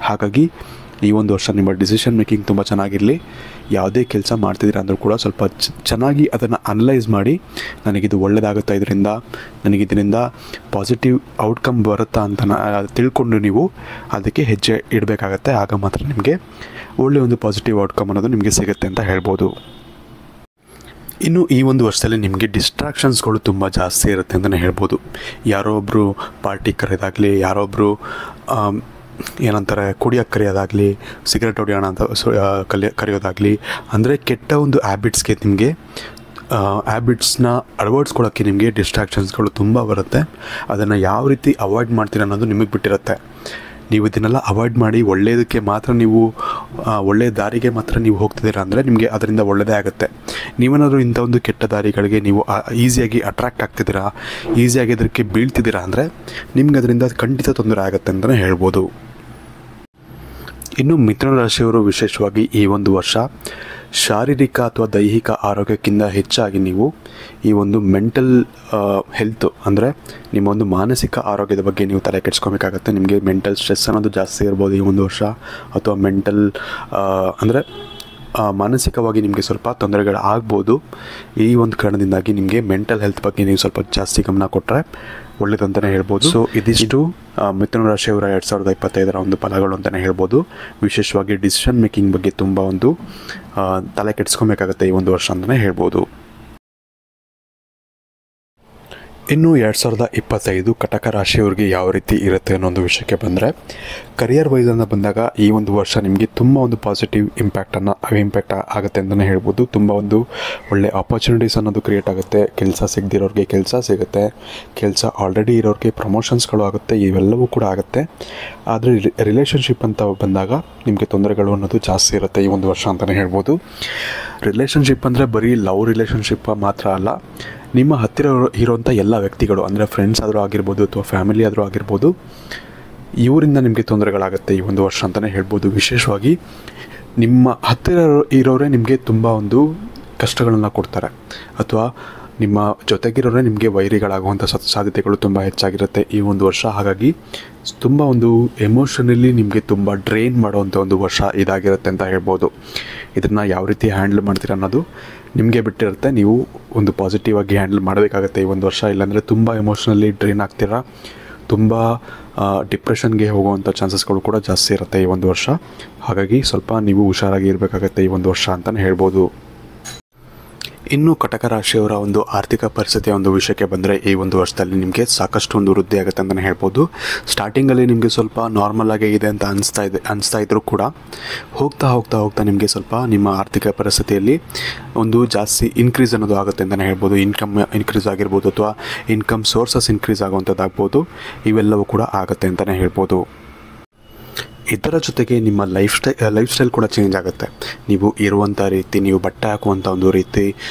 ಹಾಗಾಗಿ ಈ ಒಂದು ವರ್ಷ ನಿಮ್ಮ ಡಿಸಿಷನ್ ಮೇಕಿಂಗ್ ತುಂಬ ಚೆನ್ನಾಗಿರಲಿ. ಯಾವುದೇ ಕೆಲಸ ಮಾಡ್ತಿದ್ದೀರಾ ಅಂದರೂ ಕೂಡ ಸ್ವಲ್ಪ ಚೆನ್ನಾಗಿ ಅದನ್ನು ಅನಲೈಸ್ ಮಾಡಿ, ನನಗಿದು ಒಳ್ಳೆಯದಾಗುತ್ತಾ, ನನಗಿದರಿಂದ ಪಾಸಿಟಿವ್ ಔಟ್ಕಮ್ ಬರುತ್ತಾ ಅಂತ ತಿಳ್ಕೊಂಡು ನೀವು ಅದಕ್ಕೆ ಹೆಜ್ಜೆ ಇಡಬೇಕಾಗತ್ತೆ. ಆಗ ಮಾತ್ರ ನಿಮಗೆ ಒಳ್ಳೆಯ ಒಂದು ಪಾಸಿಟಿವ್ ಔಟ್ಕಮ್ ಅನ್ನೋದು ನಿಮಗೆ ಸಿಗುತ್ತೆ ಅಂತ ಹೇಳ್ಬೋದು. ಇನ್ನು ಈ ಒಂದು ವರ್ಷದಲ್ಲಿ ನಿಮಗೆ ಡಿಸ್ಟ್ರಾಕ್ಷನ್ಸ್ಗಳು ತುಂಬ ಜಾಸ್ತಿ ಇರುತ್ತೆ ಅಂತಲೇ ಹೇಳ್ಬೋದು. ಯಾರೋ ಒಬ್ಬರು ಪಾರ್ಟಿ ಕರೆದಾಗಲಿ, ಯಾರೋ ಒಬ್ಬರು ಏನಂತಾರೆ ಕುಡಿಯೋಕ್ಕೆ ಕರೆಯೋದಾಗಲಿ, ಸಿಗರೆಟ್ ಹೊಡೆಯೋಣ ಅಂತ ಕರೆಯೋದಾಗಲಿ, ಅಂದರೆ ಕೆಟ್ಟ ಒಂದು ಹ್ಯಾಬಿಟ್ಸ್ಗೆ ನಿಮಗೆ ಹ್ಯಾಬಿಟ್ಸ್ನ ಅಳವಡಿಸ್ಕೊಳ್ಳೋಕ್ಕೆ ನಿಮಗೆ ಡಿಸ್ಟ್ರಾಕ್ಷನ್ಸ್ಗಳು ತುಂಬ ಬರುತ್ತೆ. ಅದನ್ನು ಯಾವ ರೀತಿ ಅವಾಯ್ಡ್ ಮಾಡ್ತೀರ ಅನ್ನೋದು ನಿಮಗೆ ಬಿಟ್ಟಿರುತ್ತೆ. ನೀವು ಇದನ್ನೆಲ್ಲ ಅವಾಯ್ಡ್ ಮಾಡಿ ಒಳ್ಳೆಯದಕ್ಕೆ ಮಾತ್ರ ನೀವು ಒಳ್ಳೆಯ ದಾರಿಗೆ ಮಾತ್ರ ನೀವು ಹೋಗ್ತಿದ್ದೀರಾ ಅಂದರೆ ನಿಮಗೆ ಅದರಿಂದ ಒಳ್ಳೆಯದೇ ಆಗುತ್ತೆ. ನೀವೇನಾದರೂ ಇಂಥ ಒಂದು ಕೆಟ್ಟ ದಾರಿಗಳಿಗೆ ನೀವು ಈಸಿಯಾಗಿ ಅಟ್ರ್ಯಾಕ್ಟ್ ಆಗ್ತಿದ್ದೀರಾ, ಈಸಿಯಾಗಿ ಅದಕ್ಕೆ ಬೀಳ್ತಿದ್ದೀರಾ ಅಂದರೆ ನಿಮ್ಗೆ ಅದರಿಂದ ಖಂಡಿತ ತೊಂದರೆ ಆಗುತ್ತೆ ಅಂತಲೇ ಹೇಳ್ಬೋದು. ಇನ್ನು ಮಿಥುನ ರಾಶಿಯವರು ವಿಶೇಷವಾಗಿ ಈ ಒಂದು ವರ್ಷ ಶಾರೀರಿಕ ಅಥವಾ ದೈಹಿಕ ಆರೋಗ್ಯಕ್ಕಿಂತ ಹೆಚ್ಚಾಗಿ ನೀವು ಈ ಒಂದು ಮೆಂಟಲ್ ಹೆಲ್ತು ಅಂದರೆ ನಿಮ್ಮ ಒಂದು ಮಾನಸಿಕ ಆರೋಗ್ಯದ ಬಗ್ಗೆ ನೀವು ತಲೆ ಕೆಡಿಸ್ಕೊಬೇಕಾಗತ್ತೆ. ನಿಮಗೆ ಮೆಂಟಲ್ ಸ್ಟ್ರೆಸ್ ಅನ್ನೋದು ಜಾಸ್ತಿ ಇರ್ಬೋದು ಈ ಒಂದು ವರ್ಷ, ಅಥವಾ ಮೆಂಟಲ್ ಅಂದರೆ ಮಾನಸಿಕವಾಗಿ ನಿಮಗೆ ಸ್ವಲ್ಪ ತೊಂದರೆಗಳು ಆಗ್ಬೋದು. ಈ ಒಂದು ಕಾರಣದಿಂದಾಗಿ ನಿಮಗೆ ಮೆಂಟಲ್ ಹೆಲ್ತ್ ಬಗ್ಗೆ ನೀವು ಸ್ವಲ್ಪ ಜಾಸ್ತಿ ಗಮನ ಕೊಟ್ಟರೆ ಒಳ್ಳೇದಂತಲೇ ಹೇಳ್ಬೋದು. ಸೊ ಇದಿಷ್ಟು ಮಿಥುನ ರಾಶಿಯವರ 2025 ಒಂದು ಫಲಗಳು ಅಂತಲೇ ಹೇಳ್ಬೋದು. ವಿಶೇಷವಾಗಿ ಡಿಸಿಷನ್ ಮೇಕಿಂಗ್ ಬಗ್ಗೆ ತುಂಬ ಒಂದು ತಲೆ ಕೆಡಿಸ್ಕೊಬೇಕಾಗತ್ತೆ ಈ ಒಂದು ವರ್ಷ ಅಂತಲೇ ಹೇಳ್ಬೋದು. ಇನ್ನು 2025 ಕಟಕ ರಾಶಿಯವರಿಗೆ ಯಾವ ರೀತಿ ಇರುತ್ತೆ ಅನ್ನೋ ಒಂದು ವಿಷಯಕ್ಕೆ ಬಂದರೆ, ಕರಿಯರ್ ವೈಸ್ ಅಂತ ಬಂದಾಗ ಈ ಒಂದು ವರ್ಷ ನಿಮಗೆ ತುಂಬ ಒಂದು ಪಾಸಿಟಿವ್ ಇಂಪ್ಯಾಕ್ಟ್ ಆಗುತ್ತೆ ಅಂತಲೇ ಹೇಳ್ಬೋದು. ತುಂಬ ಒಂದು ಒಳ್ಳೆ ಆಪರ್ಚುನಿಟೀಸ್ ಅನ್ನೋದು ಕ್ರಿಯೇಟ್ ಆಗುತ್ತೆ. ಕೆಲಸ ಸಿಗದಿರೋರಿಗೆ ಕೆಲಸ ಸಿಗುತ್ತೆ, ಕೆಲಸ ಆಲ್ರೆಡಿ ಇರೋರಿಗೆ ಪ್ರಮೋಷನ್ಸ್ಗಳು ಆಗುತ್ತೆ, ಇವೆಲ್ಲವೂ ಕೂಡ ಆಗುತ್ತೆ. ಆದರೆ ರಿಲೇಷನ್ಶಿಪ್ ಅಂತ ಬಂದಾಗ ನಿಮಗೆ ತೊಂದರೆಗಳು ಅನ್ನೋದು ಜಾಸ್ತಿ ಇರುತ್ತೆ ಈ ಒಂದು ವರ್ಷ ಅಂತಲೇ ಹೇಳ್ಬೋದು. ರಿಲೇಷನ್ಶಿಪ್ ಅಂದರೆ ಬರೀ ಲವ್ ರಿಲೇಷನ್ಶಿಪ್ ಮಾತ್ರ ಅಲ್ಲ, ನಿಮ್ಮ ಹತ್ತಿರ ಇರೋಂಥ ಎಲ್ಲ ವ್ಯಕ್ತಿಗಳು ಅಂದರೆ ಫ್ರೆಂಡ್ಸ್ ಆದರೂ ಆಗಿರ್ಬೋದು ಅಥವಾ ಫ್ಯಾಮಿಲಿ ಆದರೂ ಆಗಿರ್ಬೋದು, ಇವರಿಂದ ನಿಮಗೆ ತೊಂದರೆಗಳಾಗುತ್ತೆ ಈ ಒಂದು ವರ್ಷ ಅಂತಲೇ ಹೇಳ್ಬೋದು. ವಿಶೇಷವಾಗಿ ನಿಮ್ಮ ಹತ್ತಿರ ಇರೋರೇ ನಿಮಗೆ ತುಂಬ ಒಂದು ಕಷ್ಟಗಳನ್ನು ಕೊಡ್ತಾರೆ, ಅಥವಾ ನಿಮ್ಮ ಜೊತೆಗಿರೋರೇ ನಿಮಗೆ ವೈರಿಗಳಾಗುವಂಥ ಸಾಧ್ಯತೆಗಳು ತುಂಬ ಹೆಚ್ಚಾಗಿರುತ್ತೆ ಈ ಒಂದು ವರ್ಷ. ಹಾಗಾಗಿ ತುಂಬ ಒಂದು ಎಮೋಷನಲಿ ನಿಮಗೆ ತುಂಬ ಡ್ರೈನ್ ಮಾಡೋವಂಥ ಒಂದು ವರ್ಷ ಇದಾಗಿರುತ್ತೆ ಅಂತ ಹೇಳ್ಬೋದು. ಇದನ್ನು ಯಾವ ರೀತಿ ಹ್ಯಾಂಡಲ್ ಮಾಡ್ತೀರ ಅನ್ನೋದು ನಿಮಗೆ ಬಿಟ್ಟಿರುತ್ತೆ. ನೀವು ಒಂದು ಪಾಸಿಟಿವ್ ಆಗಿ ಹ್ಯಾಂಡಲ್ ಮಾಡಬೇಕಾಗತ್ತೆ ಈ ಒಂದು ವರ್ಷ. ಇಲ್ಲಾಂದರೆ ತುಂಬ ಎಮೋಷ್ನಲಿ ಡ್ರೈನ್ ಆಗ್ತೀರಾ, ತುಂಬ ಡಿಪ್ರೆಷನ್ಗೆ ಹೋಗುವಂಥ ಚಾನ್ಸಸ್ಗಳು ಕೂಡ ಜಾಸ್ತಿ ಇರುತ್ತೆ ಈ ಒಂದು ವರ್ಷ. ಹಾಗಾಗಿ ಸ್ವಲ್ಪ ನೀವು ಹುಷಾರಾಗಿ ಇರಬೇಕಾಗತ್ತೆ ಈ ಒಂದು ವರ್ಷ ಅಂತಲೇ ಹೇಳ್ಬೋದು. ಇನ್ನು ಕಟಕ ರಾಶಿಯವರ ಒಂದು ಆರ್ಥಿಕ ಪರಿಸ್ಥಿತಿಯ ಒಂದು ವಿಷಯಕ್ಕೆ ಬಂದರೆ, ಈ ಒಂದು ವರ್ಷದಲ್ಲಿ ನಿಮಗೆ ಸಾಕಷ್ಟು ಒಂದು ವೃದ್ಧಿ ಆಗುತ್ತೆ ಅಂತಲೇ ಹೇಳ್ಬೋದು. ಸ್ಟಾರ್ಟಿಂಗಲ್ಲಿ ನಿಮಗೆ ಸ್ವಲ್ಪ ನಾರ್ಮಲ್ ಆಗೇ ಇದೆ ಅಂತ ಅನಿಸ್ತಾ ಇದ್ದರೂ ಕೂಡ ಹೋಗ್ತಾ ನಿಮಗೆ ಸ್ವಲ್ಪ ನಿಮ್ಮ ಆರ್ಥಿಕ ಪರಿಸ್ಥಿತಿಯಲ್ಲಿ ಒಂದು ಜಾಸ್ತಿ ಇನ್ಕ್ರೀಸ್ ಅನ್ನೋದು ಆಗುತ್ತೆ ಅಂತಲೇ ಹೇಳ್ಬೋದು. ಇನ್ಕಮ್ ಇನ್ಕ್ರೀಸ್ ಆಗಿರ್ಬೋದು, ಅಥವಾ ಇನ್ಕಮ್ ಸೋರ್ಸಸ್ ಇನ್ಕ್ರೀಸ್ ಆಗುವಂಥದ್ದಾಗ್ಬೋದು, ಇವೆಲ್ಲವೂ ಕೂಡ ಆಗುತ್ತೆ ಅಂತಲೇ ಹೇಳ್ಬೋದು. ಇದರ ಜೊತೆಗೆ ನಿಮ್ಮ ಲೈಫ್ ಸ್ಟೈಲ್ ಕೂಡ ಚೇಂಜ್ ಆಗುತ್ತೆ. ನೀವು ಇರುವಂಥ ರೀತಿ, ನೀವು ಬಟ್ಟೆ ಹಾಕುವಂಥ ಒಂದು ರೀತಿ,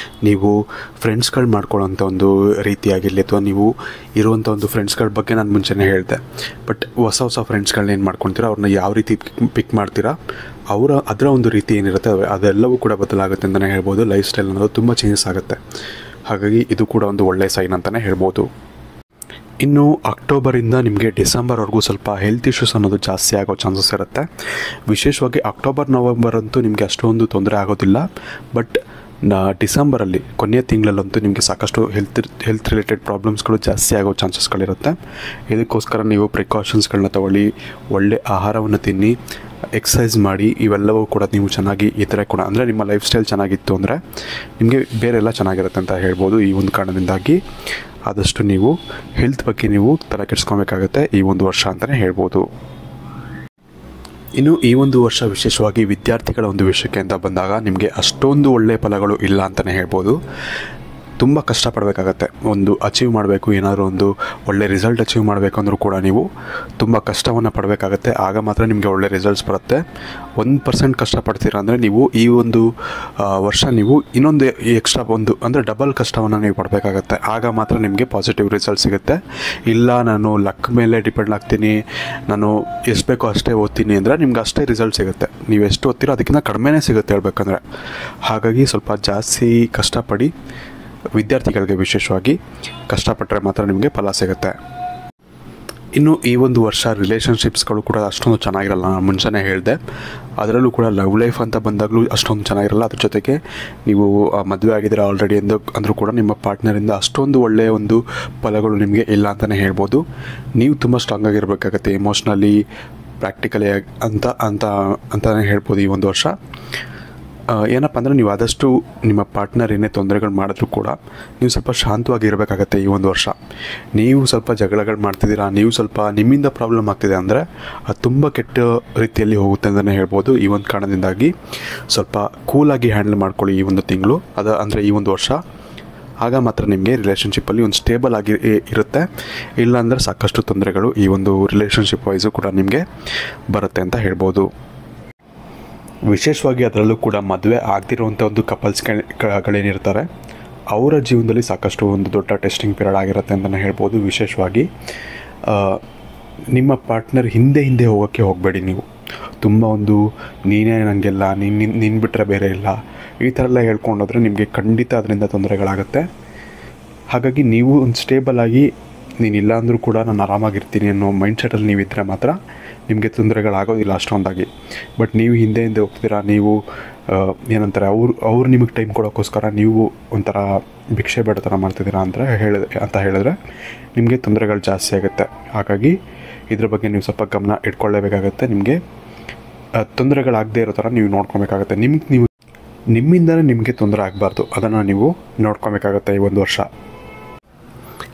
ನೀವು ಫ್ರೆಂಡ್ಸ್ಗಳು ಮಾಡ್ಕೊಳ್ಳೋಂಥ ಒಂದು ರೀತಿಯಾಗಿರಲಿ, ಅಥವಾ ನೀವು ಇರುವಂಥ ಒಂದು ಫ್ರೆಂಡ್ಸ್ಗಳ ಬಗ್ಗೆ ನಾನು ಮುಂಚೆನೇ ಹೇಳಿದೆ. ಬಟ್ ಹೊಸ ಫ್ರೆಂಡ್ಸ್ಗಳನ್ನ ಏನು ಮಾಡ್ಕೊಳ್ತೀರಾ, ಅವ್ರನ್ನ ಯಾವ ರೀತಿ ಪಿಕ್ ಮಾಡ್ತೀರಾ, ಅದರ ಒಂದು ರೀತಿ ಏನಿರುತ್ತೆ ಅದೆಲ್ಲವೂ ಕೂಡ ಬದಲಾಗುತ್ತೆ ಅಂತಲೇ ಹೇಳ್ಬೋದು. ಲೈಫ್ ಸ್ಟೈಲ್ ಅನ್ನೋದು ತುಂಬ ಚೇಂಜಸ್ ಆಗುತ್ತೆ. ಹಾಗಾಗಿ ಇದು ಕೂಡ ಒಂದು ಒಳ್ಳೆಯ ಸೈನ್ ಅಂತಲೇ ಹೇಳ್ಬೋದು. ಇನ್ನು ಅಕ್ಟೋಬರಿಂದ ನಿಮಗೆ ಡಿಸೆಂಬರ್ವರೆಗೂ ಸ್ವಲ್ಪ ಹೆಲ್ತ್ ಇಶ್ಯೂಸ್ ಅನ್ನೋದು ಜಾಸ್ತಿ ಆಗೋ ಚಾನ್ಸಸ್ ಇರುತ್ತೆ. ವಿಶೇಷವಾಗಿ ಅಕ್ಟೋಬರ್ ನವಂಬರ್ ಅಂತೂ ನಿಮಗೆ ಅಷ್ಟೊಂದು ತೊಂದರೆ ಆಗೋದಿಲ್ಲ. ಬಟ್ ಡಿಸೆಂಬರಲ್ಲಿ ಕೊನೆಯ ತಿಂಗಳಲ್ಲಂತೂ ನಿಮಗೆ ಸಾಕಷ್ಟು ಹೆಲ್ತ್ ರಿಲೇಟೆಡ್ ಪ್ರಾಬ್ಲಮ್ಸ್ಗಳು ಜಾಸ್ತಿ ಆಗೋ ಚಾನ್ಸಸ್ಗಳಿರುತ್ತೆ. ಇದಕ್ಕೋಸ್ಕರ ನೀವು ಪ್ರಿಕಾಷನ್ಸ್ಗಳನ್ನ ತಗೊಳ್ಳಿ, ಒಳ್ಳೆ ಆಹಾರವನ್ನು ತಿನ್ನಿ, ಎಕ್ಸಸೈಸ್ ಮಾಡಿ. ಇವೆಲ್ಲವೂ ಕೂಡ ನೀವು ಚೆನ್ನಾಗಿ ಈ ಥರ ಕೂಡ ಅಂದರೆ ನಿಮ್ಮ ಲೈಫ್ ಸ್ಟೈಲ್ ಚೆನ್ನಾಗಿತ್ತು ಅಂದರೆ ನಿಮಗೆ ಬೇರೆಲ್ಲ ಚೆನ್ನಾಗಿರುತ್ತೆ ಅಂತ ಹೇಳ್ಬೋದು. ಈ ಒಂದು ಕಾರಣದಿಂದಾಗಿ ಆದಷ್ಟು ನೀವು ಹೆಲ್ತ್ ಬಗ್ಗೆ ನೀವು ತಲೆ ಕೆಡಿಸ್ಕೊಬೇಕಾಗುತ್ತೆ ಈ ಒಂದು ವರ್ಷ ಅಂತಲೇ ಹೇಳ್ಬೋದು. ಇನ್ನು ಈ ಒಂದು ವರ್ಷ ವಿಶೇಷವಾಗಿ ವಿದ್ಯಾರ್ಥಿಗಳ ಒಂದು ವಿಷಯಕ್ಕೆ ಅಂತ ಬಂದಾಗ ನಿಮಗೆ ಅಷ್ಟೊಂದು ಒಳ್ಳೆಯ ಫಲಗಳು ಇಲ್ಲ ಅಂತಲೇ ಹೇಳ್ಬೋದು. ತುಂಬ ಕಷ್ಟಪಡಬೇಕಾಗತ್ತೆ. ಒಂದು ಅಚೀವ್ ಮಾಡಬೇಕು, ಏನಾದರೂ ಒಂದು ಒಳ್ಳೆ ರಿಸಲ್ಟ್ ಅಚೀವ್ ಮಾಡಬೇಕು ಅಂದರೂ ಕೂಡ ನೀವು ತುಂಬ ಕಷ್ಟವನ್ನು ಪಡಬೇಕಾಗತ್ತೆ. ಆಗ ಮಾತ್ರ ನಿಮಗೆ ಒಳ್ಳೆ ರಿಸಲ್ಟ್ಸ್ ಬರುತ್ತೆ. 1% ಕಷ್ಟಪಡ್ತೀರಾ ಅಂದರೆ ನೀವು ಈ ಒಂದು ವರ್ಷ ನೀವು ಇನ್ನೊಂದು ಎಕ್ಸ್ಟ್ರಾ ಒಂದು ಅಂದರೆ ಡಬಲ್ ಕಷ್ಟವನ್ನು ನೀವು ಪಡಬೇಕಾಗತ್ತೆ. ಆಗ ಮಾತ್ರ ನಿಮಗೆ ಪಾಸಿಟಿವ್ ರಿಸಲ್ಟ್ ಸಿಗುತ್ತೆ. ಇಲ್ಲ ನಾನು ಲಕ್ ಮೇಲೆ ಡಿಪೆಂಡ್ ಆಗ್ತೀನಿ, ನಾನು ಎಷ್ಟು ಬೇಕೋ ಅಷ್ಟೇ ಓದ್ತೀನಿ ಅಂದರೆ ನಿಮ್ಗೆ ಅಷ್ಟೇ ರಿಸಲ್ಟ್ ಸಿಗುತ್ತೆ. ನೀವು ಎಷ್ಟು ಓದ್ತೀರೋ ಅದಕ್ಕಿಂತ ಕಡಿಮೆನೇ ಸಿಗುತ್ತೆ ಹೇಳ್ಬೇಕಂದ್ರೆ. ಹಾಗಾಗಿ ಸ್ವಲ್ಪ ಜಾಸ್ತಿ ಕಷ್ಟಪಡಿ. ವಿದ್ಯಾರ್ಥಿಗಳಿಗೆ ವಿಶೇಷವಾಗಿ ಕಷ್ಟಪಟ್ಟರೆ ಮಾತ್ರ ನಿಮಗೆ ಫಲ ಸಿಗುತ್ತೆ. ಇನ್ನು ಈ ಒಂದು ವರ್ಷ ರಿಲೇಷನ್ಶಿಪ್ಸ್ಗಳು ಕೂಡ ಅಷ್ಟೊಂದು ಚೆನ್ನಾಗಿರಲ್ಲ. ನಾನು ಮುಂಚೆನೇ ಹೇಳಿದೆ, ಅದರಲ್ಲೂ ಕೂಡ ಲವ್ ಲೈಫ್ ಅಂತ ಬಂದಾಗಲೂ ಅಷ್ಟೊಂದು ಚೆನ್ನಾಗಿರಲ್ಲ. ಅದ್ರ ಜೊತೆಗೆ ನೀವು ಮದುವೆ ಆಗಿದ್ದೀರಾ ಆಲ್ರೆಡಿ ಅಂದರೂ ಕೂಡ ನಿಮ್ಮ ಪಾರ್ಟ್ನರಿಂದ ಅಷ್ಟೊಂದು ಒಳ್ಳೆಯ ಒಂದು ಫಲಗಳು ನಿಮಗೆ ಇಲ್ಲ ಅಂತಲೇ ಹೇಳ್ಬೋದು. ನೀವು ತುಂಬ ಸ್ಟ್ರಾಂಗ್ ಆಗಿರಬೇಕಾಗತ್ತೆ ಎಮೋಷ್ನಲಿ, ಪ್ರಾಕ್ಟಿಕಲಿ ಅಂತಲೇ ಹೇಳ್ಬೋದು ಈ ಒಂದು ವರ್ಷ. ಏನಪ್ಪ ಅಂದರೆ ನೀವು ಆದಷ್ಟು ನಿಮ್ಮ ಪಾರ್ಟ್ನರ್ ಏನೇ ತೊಂದರೆಗಳು ಮಾಡಿದ್ರೂ ಕೂಡ ನೀವು ಸ್ವಲ್ಪ ಶಾಂತವಾಗಿ ಇರಬೇಕಾಗತ್ತೆ ಈ ಒಂದು ವರ್ಷ. ನೀವು ಸ್ವಲ್ಪ ಜಗಳಗಳು ಮಾಡ್ತಿದ್ದೀರಾ, ನೀವು ಸ್ವಲ್ಪ ನಿಮ್ಮಿಂದ ಪ್ರಾಬ್ಲಮ್ ಆಗ್ತಿದೆ ಅಂದರೆ ಅದು ತುಂಬ ಕೆಟ್ಟ ರೀತಿಯಲ್ಲಿ ಹೋಗುತ್ತೆ ಅಂತಲೇ ಹೇಳ್ಬೋದು. ಈ ಒಂದು ಕಾರಣದಿಂದಾಗಿ ಸ್ವಲ್ಪ ಕೂಲಾಗಿ ಹ್ಯಾಂಡಲ್ ಮಾಡ್ಕೊಳ್ಳಿ ಈ ಒಂದು ತಿಂಗಳು, ಅಂದರೆ ಈ ಒಂದು ವರ್ಷ. ಆಗ ಮಾತ್ರ ನಿಮಗೆ ರಿಲೇಷನ್ಶಿಪ್ಪಲ್ಲಿ ಒಂದು ಸ್ಟೇಬಲ್ ಆಗಿ ಇರುತ್ತೆ. ಇಲ್ಲಾಂದರೆ ಸಾಕಷ್ಟು ತೊಂದರೆಗಳು ಈ ಒಂದು ರಿಲೇಷನ್ಶಿಪ್ ವೈಸು ಕೂಡ ನಿಮಗೆ ಬರುತ್ತೆ ಅಂತ ಹೇಳ್ಬೋದು. ವಿಶೇಷವಾಗಿ ಅದರಲ್ಲೂ ಕೂಡ ಮದುವೆ ಆಗದಿರುವಂಥ ಒಂದು ಕಪಲ್ಸ್ಗಳೇನಿರ್ತಾರೆ ಅವರ ಜೀವನದಲ್ಲಿ ಸಾಕಷ್ಟು ಒಂದು ದೊಡ್ಡ ಟೆಸ್ಟಿಂಗ್ ಪೀರಿಯಡ್ ಆಗಿರುತ್ತೆ ಅಂತಲೇ ಹೇಳ್ಬೋದು. ವಿಶೇಷವಾಗಿ ನಿಮ್ಮ ಪಾರ್ಟ್ನರ್ ಹಿಂದೆ ಹೋಗೋಕ್ಕೆ ಹೋಗಬೇಡಿ. ನೀವು ತುಂಬ ಒಂದು ನೀನೇ ನನಗೆಲ್ಲ, ನಿನ್ನ ಬಿಟ್ಟರೆ ಬೇರೆ ಇಲ್ಲ, ಈ ಥರ ಎಲ್ಲ ಹೇಳ್ಕೊಂಡೋದ್ರೆ ನಿಮಗೆ ಖಂಡಿತ ಅದರಿಂದ ತೊಂದರೆಗಳಾಗುತ್ತೆ. ಹಾಗಾಗಿ ನೀವು ಒಂದು ಸ್ಟೇಬಲ್ ಆಗಿ ನೀನಿಲ್ಲ ಅಂದರೂ ಕೂಡ ನಾನು ಆರಾಮಾಗಿರ್ತೀನಿ ಅನ್ನೋ ಮೈಂಡ್ಸೆಟಲ್ಲಿ ನೀವಿದ್ದರೆ ಮಾತ್ರ ನಿಮಗೆ ತೊಂದರೆಗಳಾಗೋದಿಲ್ಲ ಅಷ್ಟೊಂದಾಗಿ. ಬಟ್ ನೀವು ಹಿಂದೆ ಹೋಗ್ತೀರಾ, ನೀವು ಏನಂತಾರೆ ಅವ್ರು ನಿಮಗೆ ಟೈಮ್ ಕೊಡೋಕ್ಕೋಸ್ಕರ ನೀವು ಒಂಥರ ಭಿಕ್ಷೆ ಬೇಡ ಥರ ಮಾಡ್ತಿದ್ದೀರಾ ಅಂತ ಹೇಳಿದ್ರೆ ನಿಮಗೆ ತೊಂದರೆಗಳು ಜಾಸ್ತಿ ಆಗುತ್ತೆ. ಹಾಗಾಗಿ ಇದ್ರ ಬಗ್ಗೆ ನೀವು ಸ್ವಲ್ಪ ಗಮನ ಇಟ್ಕೊಳ್ಳೇಬೇಕಾಗತ್ತೆ. ನಿಮಗೆ ತೊಂದರೆಗಳಾಗದೇ ಇರೋ ಥರ ನೀವು ನೋಡ್ಕೊಬೇಕಾಗತ್ತೆ. ನಿಮ್ಮಿಂದಲೇ ನಿಮಗೆ ತೊಂದರೆ ಆಗಬಾರ್ದು, ಅದನ್ನು ನೀವು ನೋಡ್ಕೊಬೇಕಾಗತ್ತೆ ಈ ಒಂದು ವರ್ಷ.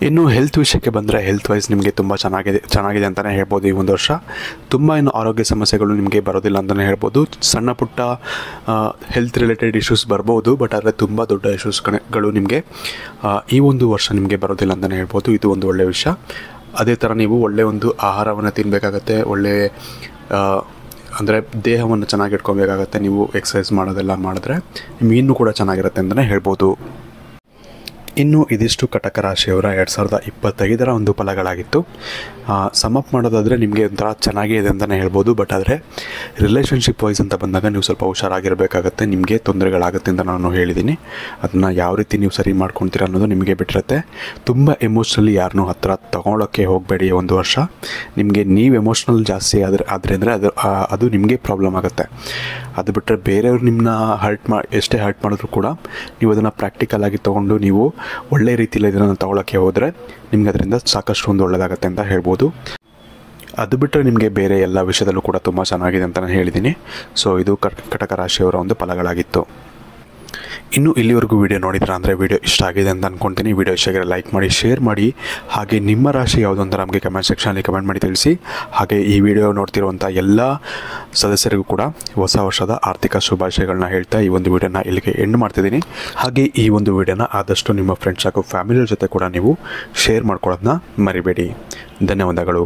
ಇನ್ನು ಹೆಲ್ತ್ ವಿಷಯಕ್ಕೆ ಬಂದರೆ ಹೆಲ್ತ್ ವೈಸ್ ನಿಮಗೆ ತುಂಬ ಚೆನ್ನಾಗಿದೆ ಅಂತಲೇ ಹೇಳ್ಬೋದು. ಈ ಒಂದು ವರ್ಷ ತುಂಬ ಆರೋಗ್ಯ ಸಮಸ್ಯೆಗಳು ನಿಮಗೆ ಬರೋದಿಲ್ಲ ಅಂತಲೇ ಹೇಳ್ಬೋದು. ಸಣ್ಣ ಪುಟ್ಟ ಹೆಲ್ತ್ ರಿಲೇಟೆಡ್ ಇಶ್ಯೂಸ್ ಬರ್ಬೋದು, ಬಟ್ ಆದರೆ ತುಂಬ ದೊಡ್ಡ ಇಶ್ಯೂಸ್ಗಳು ನಿಮಗೆ ಈ ಒಂದು ವರ್ಷ ನಿಮಗೆ ಬರೋದಿಲ್ಲ ಅಂತಲೇ ಹೇಳ್ಬೋದು. ಇದು ಒಂದು ಒಳ್ಳೆಯ ವಿಷಯ. ಅದೇ ಥರ ನೀವು ಒಳ್ಳೆಯ ಒಂದು ಆಹಾರವನ್ನು ತಿನ್ನಬೇಕಾಗತ್ತೆ. ಒಳ್ಳೆಯ ಅಂದರೆ ದೇಹವನ್ನು ಚೆನ್ನಾಗಿ ಇಟ್ಕೊಬೇಕಾಗತ್ತೆ. ನೀವು ಎಕ್ಸಸೈಸ್ ಮಾಡೋದೆಲ್ಲ ಮಾಡಿದ್ರೆ ನಿಮ್ಗೆ ಇನ್ನೂ ಕೂಡ ಚೆನ್ನಾಗಿರುತ್ತೆ ಅಂತಲೇ ಹೇಳ್ಬೋದು. ಇನ್ನು ಇದಿಷ್ಟು ಕಟಕ ರಾಶಿಯವರ 2025ರ ಒಂದು ಫಲಗಳಾಗಿತ್ತು. ಸಮಪ್ ಮಾಡೋದಾದರೆ ನಿಮಗೆ ಒಂಥರ ಚೆನ್ನಾಗೇ ಇದೆ ಅಂತಲೇ ಹೇಳ್ಬೋದು. ಬಟ್ ಆದರೆ ರಿಲೇಷನ್ಶಿಪ್ ವೈಸ್ ಅಂತ ಬಂದಾಗ ನೀವು ಸ್ವಲ್ಪ ಹುಷಾರಾಗಿರಬೇಕಾಗತ್ತೆ. ನಿಮಗೆ ತೊಂದರೆಗಳಾಗುತ್ತೆ ಅಂತ ನಾನು ಹೇಳಿದ್ದೀನಿ. ಅದನ್ನು ಯಾವ ರೀತಿ ನೀವು ಸರಿ ಮಾಡ್ಕೊತೀರ ಅನ್ನೋದು ನಿಮಗೆ ಬಿಟ್ಟಿರುತ್ತೆ. ತುಂಬ ಎಮೋಷ್ನಲಿ ಯಾರನ್ನೂ ಹತ್ತಿರ ತೊಗೊಳೋಕ್ಕೆ ಹೋಗಬೇಡಿ ಒಂದು ವರ್ಷ. ನಿಮಗೆ ನೀವು ಎಮೋಷ್ನಲ್ ಜಾಸ್ತಿ ಆದರೆ ಅದು ನಿಮಗೆ ಪ್ರಾಬ್ಲಮ್ ಆಗುತ್ತೆ. ಅದು ಬಿಟ್ಟರೆ ಬೇರೆಯವ್ರು ನಿಮ್ಮನ್ನ ಎಷ್ಟೇ ಹರ್ಟ್ ಮಾಡಿದ್ರು ಕೂಡ ನೀವು ಅದನ್ನು ಪ್ರಾಕ್ಟಿಕಲಾಗಿ ತೊಗೊಂಡು ನೀವು ಒಳ್ಳೆಯ ರೀತಿಯಲ್ಲಿ ಇದನ್ನು ತೊಗೊಳಕ್ಕೆ ಹೋದರೆ ನಿಮ್ಗೆ ಅದರಿಂದ ಸಾಕಷ್ಟು ಒಂದು ಒಳ್ಳೆಯದಾಗತ್ತೆ ಅಂತ ಹೇಳ್ಬೋದು. ಅದು ಬಿಟ್ಟರೆ ನಿಮಗೆ ಬೇರೆ ಎಲ್ಲ ವಿಷಯದಲ್ಲೂ ಕೂಡ ತುಂಬ ಚೆನ್ನಾಗಿದೆ ಅಂತ ನಾನು ಹೇಳಿದ್ದೀನಿ. ಸೊ ಇದು ಕಟಕ ರಾಶಿಯವರ ಒಂದು ಫಲಗಳಾಗಿತ್ತು. ಇನ್ನು ಇಲ್ಲಿವರೆಗೂ ವಿಡಿಯೋ ನೋಡಿದ್ರೆ ಅಂದರೆ ವಿಡಿಯೋ ಇಷ್ಟ ಆಗಿದೆ ಅಂತ ಅಂದ್ಕೊಳ್ತೀನಿ. ವಿಡಿಯೋ ಇಷ್ಟ ಆಗಿದ್ರೆ ಲೈಕ್ ಮಾಡಿ, ಶೇರ್ ಮಾಡಿ. ಹಾಗೆ ನಿಮ್ಮ ರಾಶಿ ಯಾವುದು ಅಂತ ನಮಗೆ ಕಮೆಂಟ್ ಸೆಕ್ಷನಲ್ಲಿ ಕಮೆಂಟ್ ಮಾಡಿ ತಿಳಿಸಿ. ಹಾಗೆ ಈ ವಿಡಿಯೋ ನೋಡ್ತಿರುವಂಥ ಎಲ್ಲ ಸದಸ್ಯರಿಗೂ ಕೂಡ ಹೊಸ ವರ್ಷದ ಆರ್ಥಿಕ ಶುಭಾಶಯಗಳನ್ನ ಹೇಳ್ತಾ ಈ ಒಂದು ವಿಡಿಯೋನ ಇಲ್ಲಿಗೆ ಎಂಡ್ ಮಾಡ್ತಿದ್ದೀನಿ. ಹಾಗೆ ಈ ಒಂದು ವಿಡಿಯೋನ ಆದಷ್ಟು ನಿಮ್ಮ ಫ್ರೆಂಡ್ಸ್ ಹಾಗೂ ಫ್ಯಾಮಿಲಿಯ ಜೊತೆ ಕೂಡ ನೀವು ಶೇರ್ ಮಾಡ್ಕೊಳ್ಳೋದನ್ನ ಮರಿಬೇಡಿ. ಧನ್ಯವಾದಗಳು.